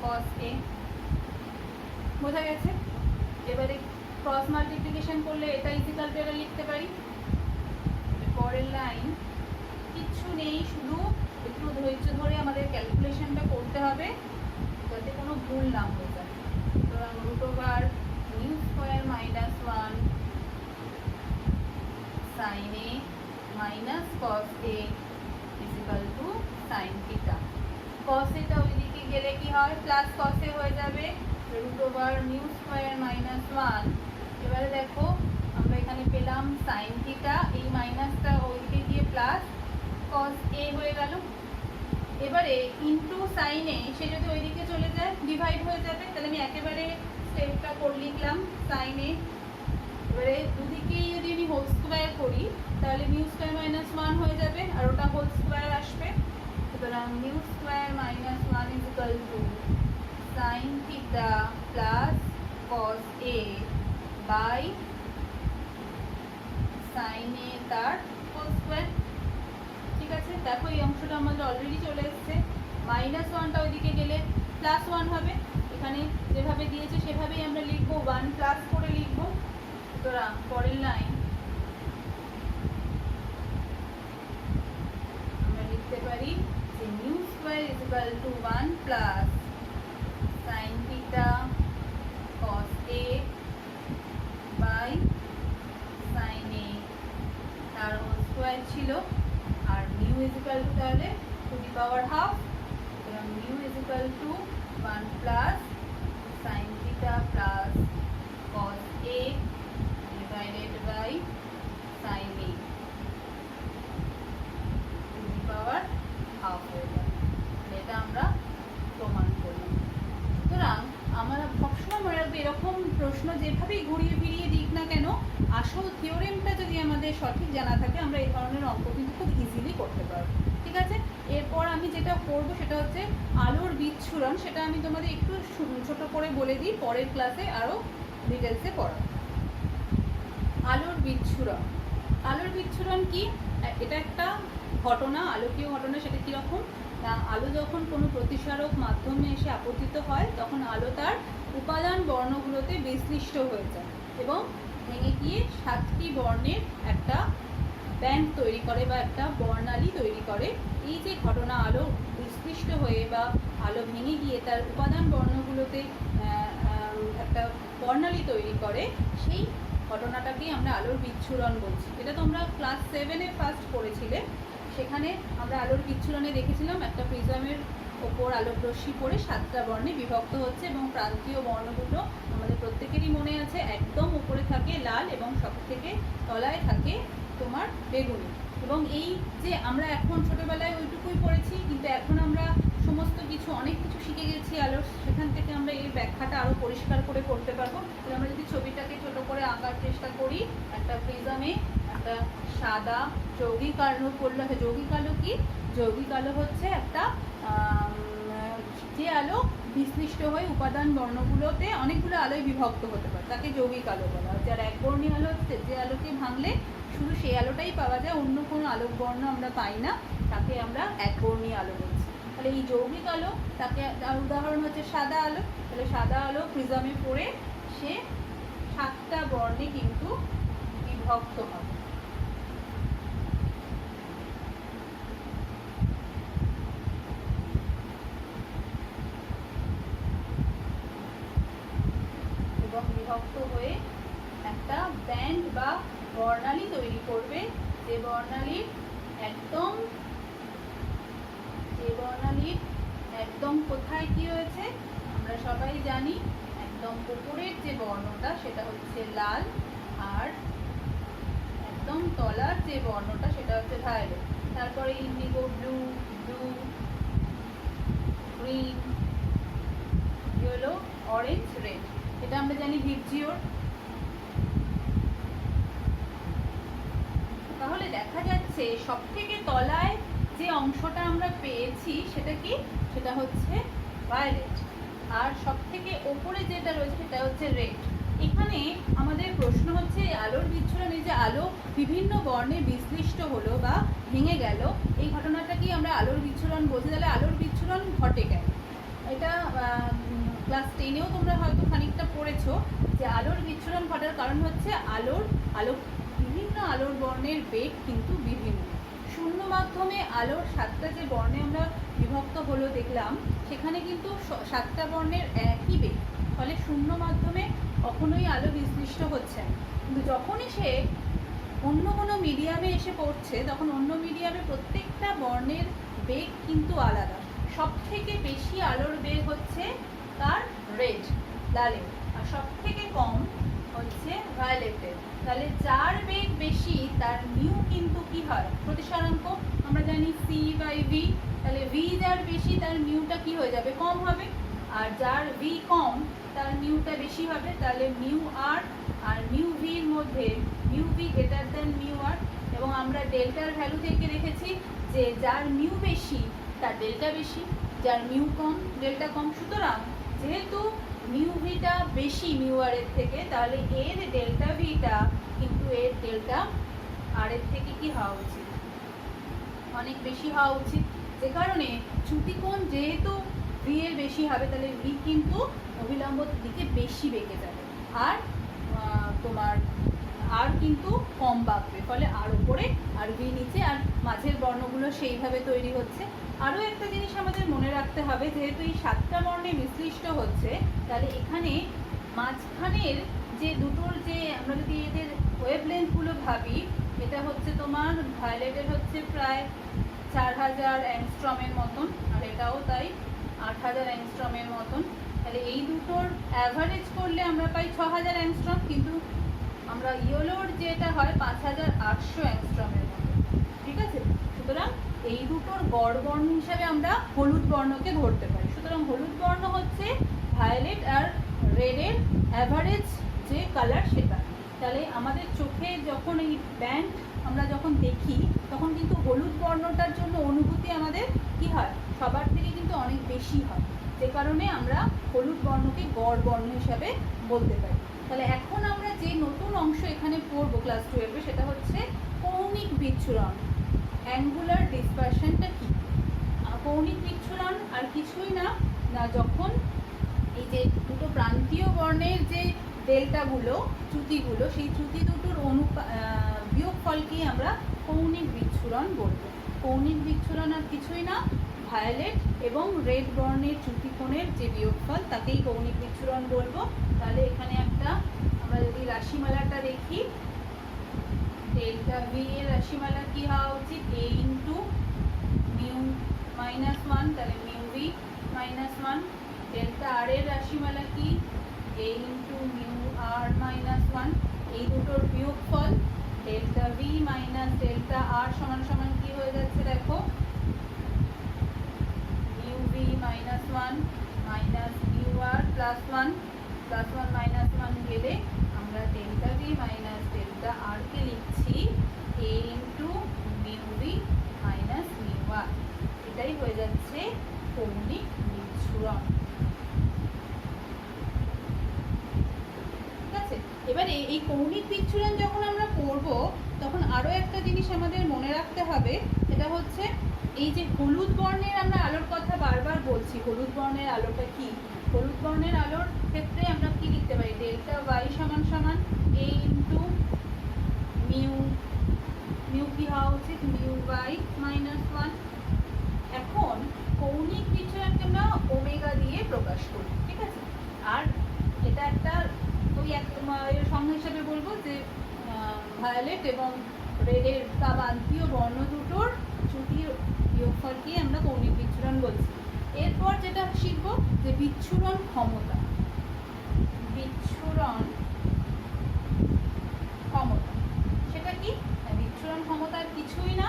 cos a। বোঝা গেছে? এবারে ক্রস মাল্টিপ্লিকেশন করলে এটা ইজিক্যাল টু এটা লিখতে পারি। পরের লাইন কিচ্ছু নেই, শুধু একটু ধৈর্য ধরে আমাদের ক্যালকুলেশনটা করতে হবে যাতে কোনো ভুল না হয়ে যায়। সুতরাং root over mu square minus 1 sine A minus cos a equal to sine theta. cos এটা ওইদিকে গেলে কি হয়, প্লাস cos a হয়ে যাবে root over mu square minus 1। এবারে দেখো আমরা এখানে পেলাম সাইন থিটা, এই মাইনাসটা ওইদিকে গিয়ে প্লাস cos a হয়ে গেল। এবারে ইনটু সাইন এ সে যদি ওইদিকে চলে যায় ডিভাইড হয়ে যাবে, তাহলে আমি একেবারে স্টেপটা করে লিখলাম সাইন এ। এবারে দুদিকেই যদি আমি হোল স্কোয়ার করি তাহলে মিউ স্কোয়ার মাইনাস 1 হয়ে যাবে আর ওটা হোল স্কোয়ার আসবে। সুতরাং mu square minus 1 is equal to sine theta plus cos a by sine A তার হোল স্কোয়ার। ঠিক আছে, দেখো এই অংশটা আমাদের অলরেডি চলে এসছে। মাইনাস 1টা ওইদিকে গেলে প্লাস 1 হবে, এখানে যেভাবে দিয়েছে সেভাবেই আমরা লিখবো, 1 প্লাস করে লিখবো। সুতরাং পরের লাইন আমরা লিখতে পারি যে mu square is equal to 1 plus sine theta cos a by sine A তার হোল স্কোয়ার ছিল, আর মিউ ইজ ইকুয়াল টু তাহলে টু দি পাওয়ার হাফ। সুতরাং mu is equal to 1 plus sine theta plus cos a divided by sine A to the power half হয়ে যায়। এটা আমরা প্রমাণ করলাম। সুতরাং আমরা সবসময় মনে রাখবো এরকম প্রশ্ন যেভাবেই ঘুরিয়ে ফিরিয়ে দিক না কেন, আসল থিওরেমটা যদি আমাদের সঠিক জানা থাকে আমরা এই ধরনের অঙ্ক কিন্তু খুব ইজিলি করতে পারবো। ঠিক আছে, এরপর আমি যেটা করব সেটা হচ্ছে আলোর বিচ্ছুরণ। সেটা আমি তোমাদের একটু ছোট করে বলে দিই, পরের ক্লাসে আরও ডিটেলসে পড়াবো। আলোর বিচ্ছুরণ, আলোর বিচ্ছুরণ কি? এটা একটা ঘটনা, আলোকীয় ঘটনা। সেটা কীরকম না, আলো যখন কোনো প্রতিসারক মাধ্যমে এসে আপতিত হয় তখন আলো তার উপাদান বর্ণগুলোতে বিশ্লিষ্ট হয়ে যায় এবং ভেঙে গিয়ে 7টি বর্ণের একটা ব্যান্ড তৈরি করে বা একটা বর্ণালী তৈরি করে। এই যে ঘটনা আলো বিশ্লিষ্ট হয়ে বা আলো ভেঙে গিয়ে তার উপাদান বর্ণগুলোতে একটা বর্ণালী তৈরি করে, সেই ঘটনাটাকেই আমরা আলোর বিচ্ছুরণ বলছি। এটা তোমরা ক্লাস 7-এ ফার্স্ট পড়েছিলে। সেখানে আমরা আলোর বিচ্ছুরণে দেখেছিলাম একটা প্রিজমের ওপর আলোক রশ্মি পড়ে 7টা বর্ণে বিভক্ত হচ্ছে এবং প্রান্তীয় বর্ণগুলো আমাদের প্রত্যেকেরই মনে আছে, একদম উপরে থাকে লাল এবং সব থেকে তলায় থাকে তোমার বেগুনি। এবং এই যে আমরা এখন ছোটবেলায় ওইটুকুই পড়েছি, কিন্তু এখন আমরা সমস্ত কিছু অনেক কিছু শিখে গেছি আলোর, সেখান থেকে আমরা এই ব্যাখ্যাটা আরও পরিষ্কার করে করতে পারবো। তাহলে আমরা যদি ছবিটাকে ছোট করে আঁকার চেষ্টা করি, একটা প্রিজমে একটা সাদা যৌগিক আলো পড়লে, যৌগিক আলো কি? যৌগিক আলো হচ্ছে একটা যে আলো বিশ্লিষ্ট হয়ে উপাদান বর্ণগুলোতে অনেকগুলো আলোয় বিভক্ত হতে পারে, তাকে যৌগিক আলো বলা হয়। যার একবর্ণীয় আলো হচ্ছে যে আলোকে ভাঙলে শুধু সেই আলোটাই পাওয়া যায়, অন্য কোনো আলোক বর্ণ আমরা পাই না, তাকে আমরা একবর্ণীয় আলো বলছি। তাহলে এই যৌগিক আলো, তাকে উদাহরণ হচ্ছে সাদা আলো। তাহলে সাদা আলো প্রিজমে পড়ে সে 7টা বর্ণে কিন্তু বিভক্ত হবে। এবং বিভক্ত হয়ে একটা ব্যান্ড বা বর্ণালী তৈরি করবে, যে বর্ণালীর একদম কোথায় কি রয়েছে আমরা সবাই জানি, একদম উপরের যে বর্ণটা সেটা হচ্ছে লাল, আর একদম তলার যে বর্ণটা সেটা হচ্ছে ভায়োলেট। তারপরে Indigo, blue, green, yellow, orange, red, এটা আমরা জানি ভিবজিওর। তাহলে দেখা যাচ্ছে সব থেকে তলায় যে অংশটা আমরা পেয়েছি সেটা কি? সেটা হচ্ছে ভায়োলেট, আর সব থেকে ওপরে যেটা রয়েছে সেটা হচ্ছে রেড। এখানে আমাদের প্রশ্ন হচ্ছে আলোর বিচ্ছুরণে যে আলো বিভিন্ন বর্ণে বিশ্লিষ্ট হলো বা ভেঙে গেল, এই ঘটনাটা কি আমরা আলোর বিচ্ছুরণ বলছি? তাহলে আলোর বিচ্ছুরণ ঘটে কেন? এটা ক্লাস 10এও তোমরা হয়তো খানিকটা পড়েছো যে আলোর বিচ্ছুরণ ঘটার কারণ হচ্ছে বিভিন্ন আলোর বর্ণের বেগ কিন্তু বিভিন্ন। শূন্য মাধ্যমে আলোর 7টা যে বর্ণে আমরা বিভক্ত হলো দেখলাম, সেখানে কিন্তু 7টা বর্ণের একই বেগ, ফলে শূন্য মাধ্যমে কখনোই আলো বিশ্লিষ্ট হচ্ছে না। কিন্তু যখনই সে অন্য কোনো মিডিয়ামে এসে পড়ছে, তখন অন্য মিডিয়ামে প্রত্যেকটা বর্ণের বেগ কিন্তু আলাদা। সব থেকে বেশি আলোর বেগ হচ্ছে তার রেড, লালের, আর সব থেকে কম হচ্ছে ভায়োলেটের। তাহলে যার বেগ বেশি তার মিউ কিন্তু কি হয়? প্রতিসরাঙ্ক আমরা জানি C/V। তাহলে ভি যার বেশি তার মিউটা কি হয়ে যাবে? কম হবে। আর যার ভি কম তার মিউটা বেশি হবে। তাহলে মিউ আর মিউ ভির মধ্যে mu V greater than mu R. এবং আমরা ডেল্টার ভ্যালু থেকে রেখেছি যে যার মিউ বেশি তার ডেল্টা বেশি, যার মিউ কম ডেল্টা কম। সুতরাং যেহেতু মিউ ভিটা বেশি মিউ আর এর থেকে, তাহলে এর ডেল্টা ভিটা কিন্তু এর ডেল্টা আর এর থেকে কি হওয়া উচিত? অনেক বেশি হওয়া উচিত। যে কারণে চ্যুতিকোণ যেহেতু ভি এর বেশি হবে, তাহলে ভি কিন্তু অভিলম্ব দিকে বেশি বেঁকে যাবে, আর তোমার আর কিন্তু কম বাঁকবে, ফলে আর উপরে আর ভি নিচে, আর মাঝের বর্ণগুলো সেইভাবে তৈরি হচ্ছে। আরও একটা জিনিস আমাদের মনে রাখতে হবে, যেহেতু এই 7টা বর্ণে বিশ্লিষ্ট হচ্ছে, তাহলে এখানে মাঝখানের যে দুটোর যে আমরা যদি এদের ওয়েভলেন্থগুলো ভাবি, এটা হচ্ছে তোমার ভায়োলেটের হচ্ছে প্রায় 4000 অ্যাংস্ট্রমের মতন, আর এটাও তাই 8000 অ্যাংস্ট্রমের মতন। তাহলে এই দুটোর অ্যাভারেজ করলে আমরা পাই 6000 অ্যাংস্ট্রম, কিন্তু আমরা ইয়েলোর যেটা হয় 5800 অ্যাংস্ট্রমের মতো। ঠিক আছে? সুতরাং এই দুটোর গড় বর্ণ হিসাবে আমরা হলুদ বর্ণকে ধরতে পারি। সুতরাং হলুদ বর্ণ হচ্ছে ভায়োলেট আর রেডের অ্যাভারেজ যে কালার সেটা। তাহলে আমাদের চোখে যখন এই ব্যান্ড আমরা যখন দেখি, তখন কিন্তু হলুদ বর্ণটার জন্য অনুভূতি আমাদের কি হয়? সবার থেকে কিন্তু অনেক বেশি হয়, যে কারণে আমরা হলুদ বর্ণকে গড় বর্ণ হিসাবে বলতে পারি। তাহলে এখন আমরা যে নতুন অংশ এখানে পড়বো ক্লাস 12-এ, সেটা হচ্ছে কৌণিক বিচ্ছুরণ। অ্যাঙ্গুলার ডিসপারশনটা কি? কৌণিক বিচ্ছুরণ আর কিছুই না, যখন এই যে দুটো প্রান্তীয় বর্ণের যে ডেল্টাগুলো, চ্যুতিগুলো, সেই চ্যুতি দুটোর বিয়োগফলকেই আমরা কৌণিক বিচ্ছুরণ বলবো। কৌণিক বিচ্ছুরণ আর কিছুই না, ভায়োলেট এবং রেড বর্ণের চ্যুতিকোণের যে বিয়োগফল, তাকেই কৌণিক বিচ্ছুরণ বলবো। তাহলে এখানে একটা আমরা যদি রাশিমালাটা দেখি, ডেল্টা ভি এর রাশিমালা কি হওয়া উচিত? A ইন্টু মিউ -1, তাহলে মিউ ভি ডেল্টা আর এর রাশিমালা কি? a into mu R minus one. এই দুটোর বিয়োগফল delta V minus delta R সমান সমান কি হয়ে যাচ্ছে দেখো, mu V minus one minus mu R plus one minus one গেলে আমরা delta V minus delta R কে লিখছি a into mu V minus mu R. এটাই হয়ে যাচ্ছে কৌণিক বিচ্ছুরণ। ঠিক আছে, এবার এই কৌণিক বিচ্ছুরণ যখন আমরা করব তখন আরও একটা জিনিস আমাদের মনে রাখতে হবে, সেটা হচ্ছে এই যে হলুদ বর্ণের আমরা আলোর কথা বারবার বলছি, হলুদ বর্ণের আলোটা কি? হলুদ বর্ণের আলোর ক্ষেত্রে আমরা কি লিখতে পারি? ডেল্টা ওয়াই সমান সমান a ইন্টু মিউ কি হওয়া উচিত? Mu Y minus one. এখন কৌণিক বিচ্ছুরণকে আমরা ওমেগা দিয়ে প্রকাশ করি, ঠিক আছে? আর এটা একটা ওই সংজ্ঞা হিসাবে বলবো যে ভায়োলেট এবং রেডের প্রান্তীয় বর্ণ দুটোর চ্যুতির বিয়োগফলকে আমরা কৌণিক বিচ্ছুরণ বলছি। এরপর যেটা শিখবো যে বিচ্ছুরণ ক্ষমতা। সেটা কি? বিচ্ছুরণ ক্ষমতার কিছুই না,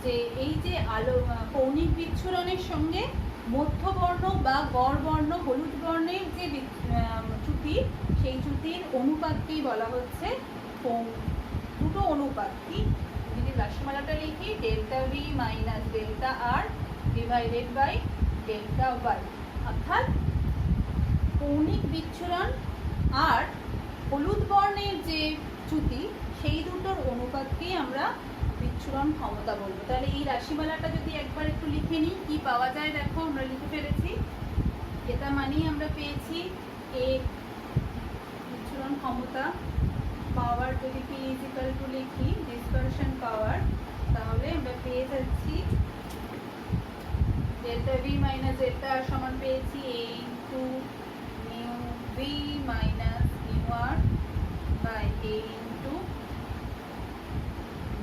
যে এই যে আলো কৌণিক বিচ্ছুরণের সঙ্গে মধ্যবর্ণ বা গড় বর্ণ হলুদ বর্ণের যে চ্যুতি, সেই চ্যুতির অনুপাতকেই বলা হচ্ছে দুটো অনুপাত কি? যদি রাশিমালাটা লিখি delta V minus delta R divided by delta Y, অর্থাৎ কৌণিক বিচ্ছুরণ আর হলুদ বর্ণের যে চ্যুতি সেই দুটোর অনুপাতকেই আমরা বিচ্ছুরণ ক্ষমতা বলবো। তাহলে এই রাশিমালাটা যদি একবার একটু লিখে নিই কি পাওয়া যায় দেখো, আমরা লিখে ফেলেছি। এটা মানেই আমরা পেয়েছি এ বিচ্ছুরণ ক্ষমতা পাওয়ার, যদি পি ইজিক্যাল টু লিখি ডিসপারশন পাওয়ার, তাহলে আমরা পেয়ে যাচ্ছি delta V minus delta R সমান পেয়েছি a into mu V minus mu R by a into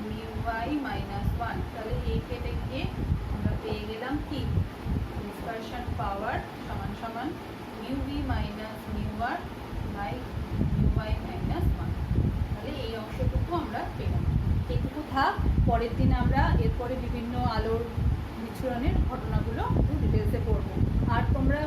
mu Y minus one. তাহলে a কেটে গিয়ে আমরা পেয়ে গেলাম কি? ডিসপারশন পাওয়ার সমান সমান mu V minus mu R by mu Y minus one. তাহলে এই অংশটুকু আমরা পেলাম। এইটুকু থাক, পরের দিন আমরা এরপরে বিভিন্ন আলোর বিচ্ছুরণের ঘটনাগুলো ডিটেলসে পড়বো। আর তোমরা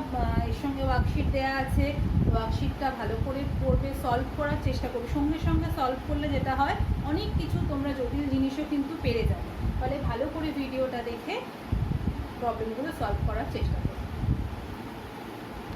এর সঙ্গে ওয়ার্কশিট দেওয়া আছে, ওয়ার্কশিটটা ভালো করে পড়বে, সলভ করার চেষ্টা করবে। সঙ্গে সঙ্গে সলভ করলে যেটা হয় অনেক কিছু তোমরা জটিল জিনিসও কিন্তু পেরে যাবে। ফলে ভালো করে ভিডিওটা দেখে প্রবলেমগুলো সলভ করার চেষ্টা করবে।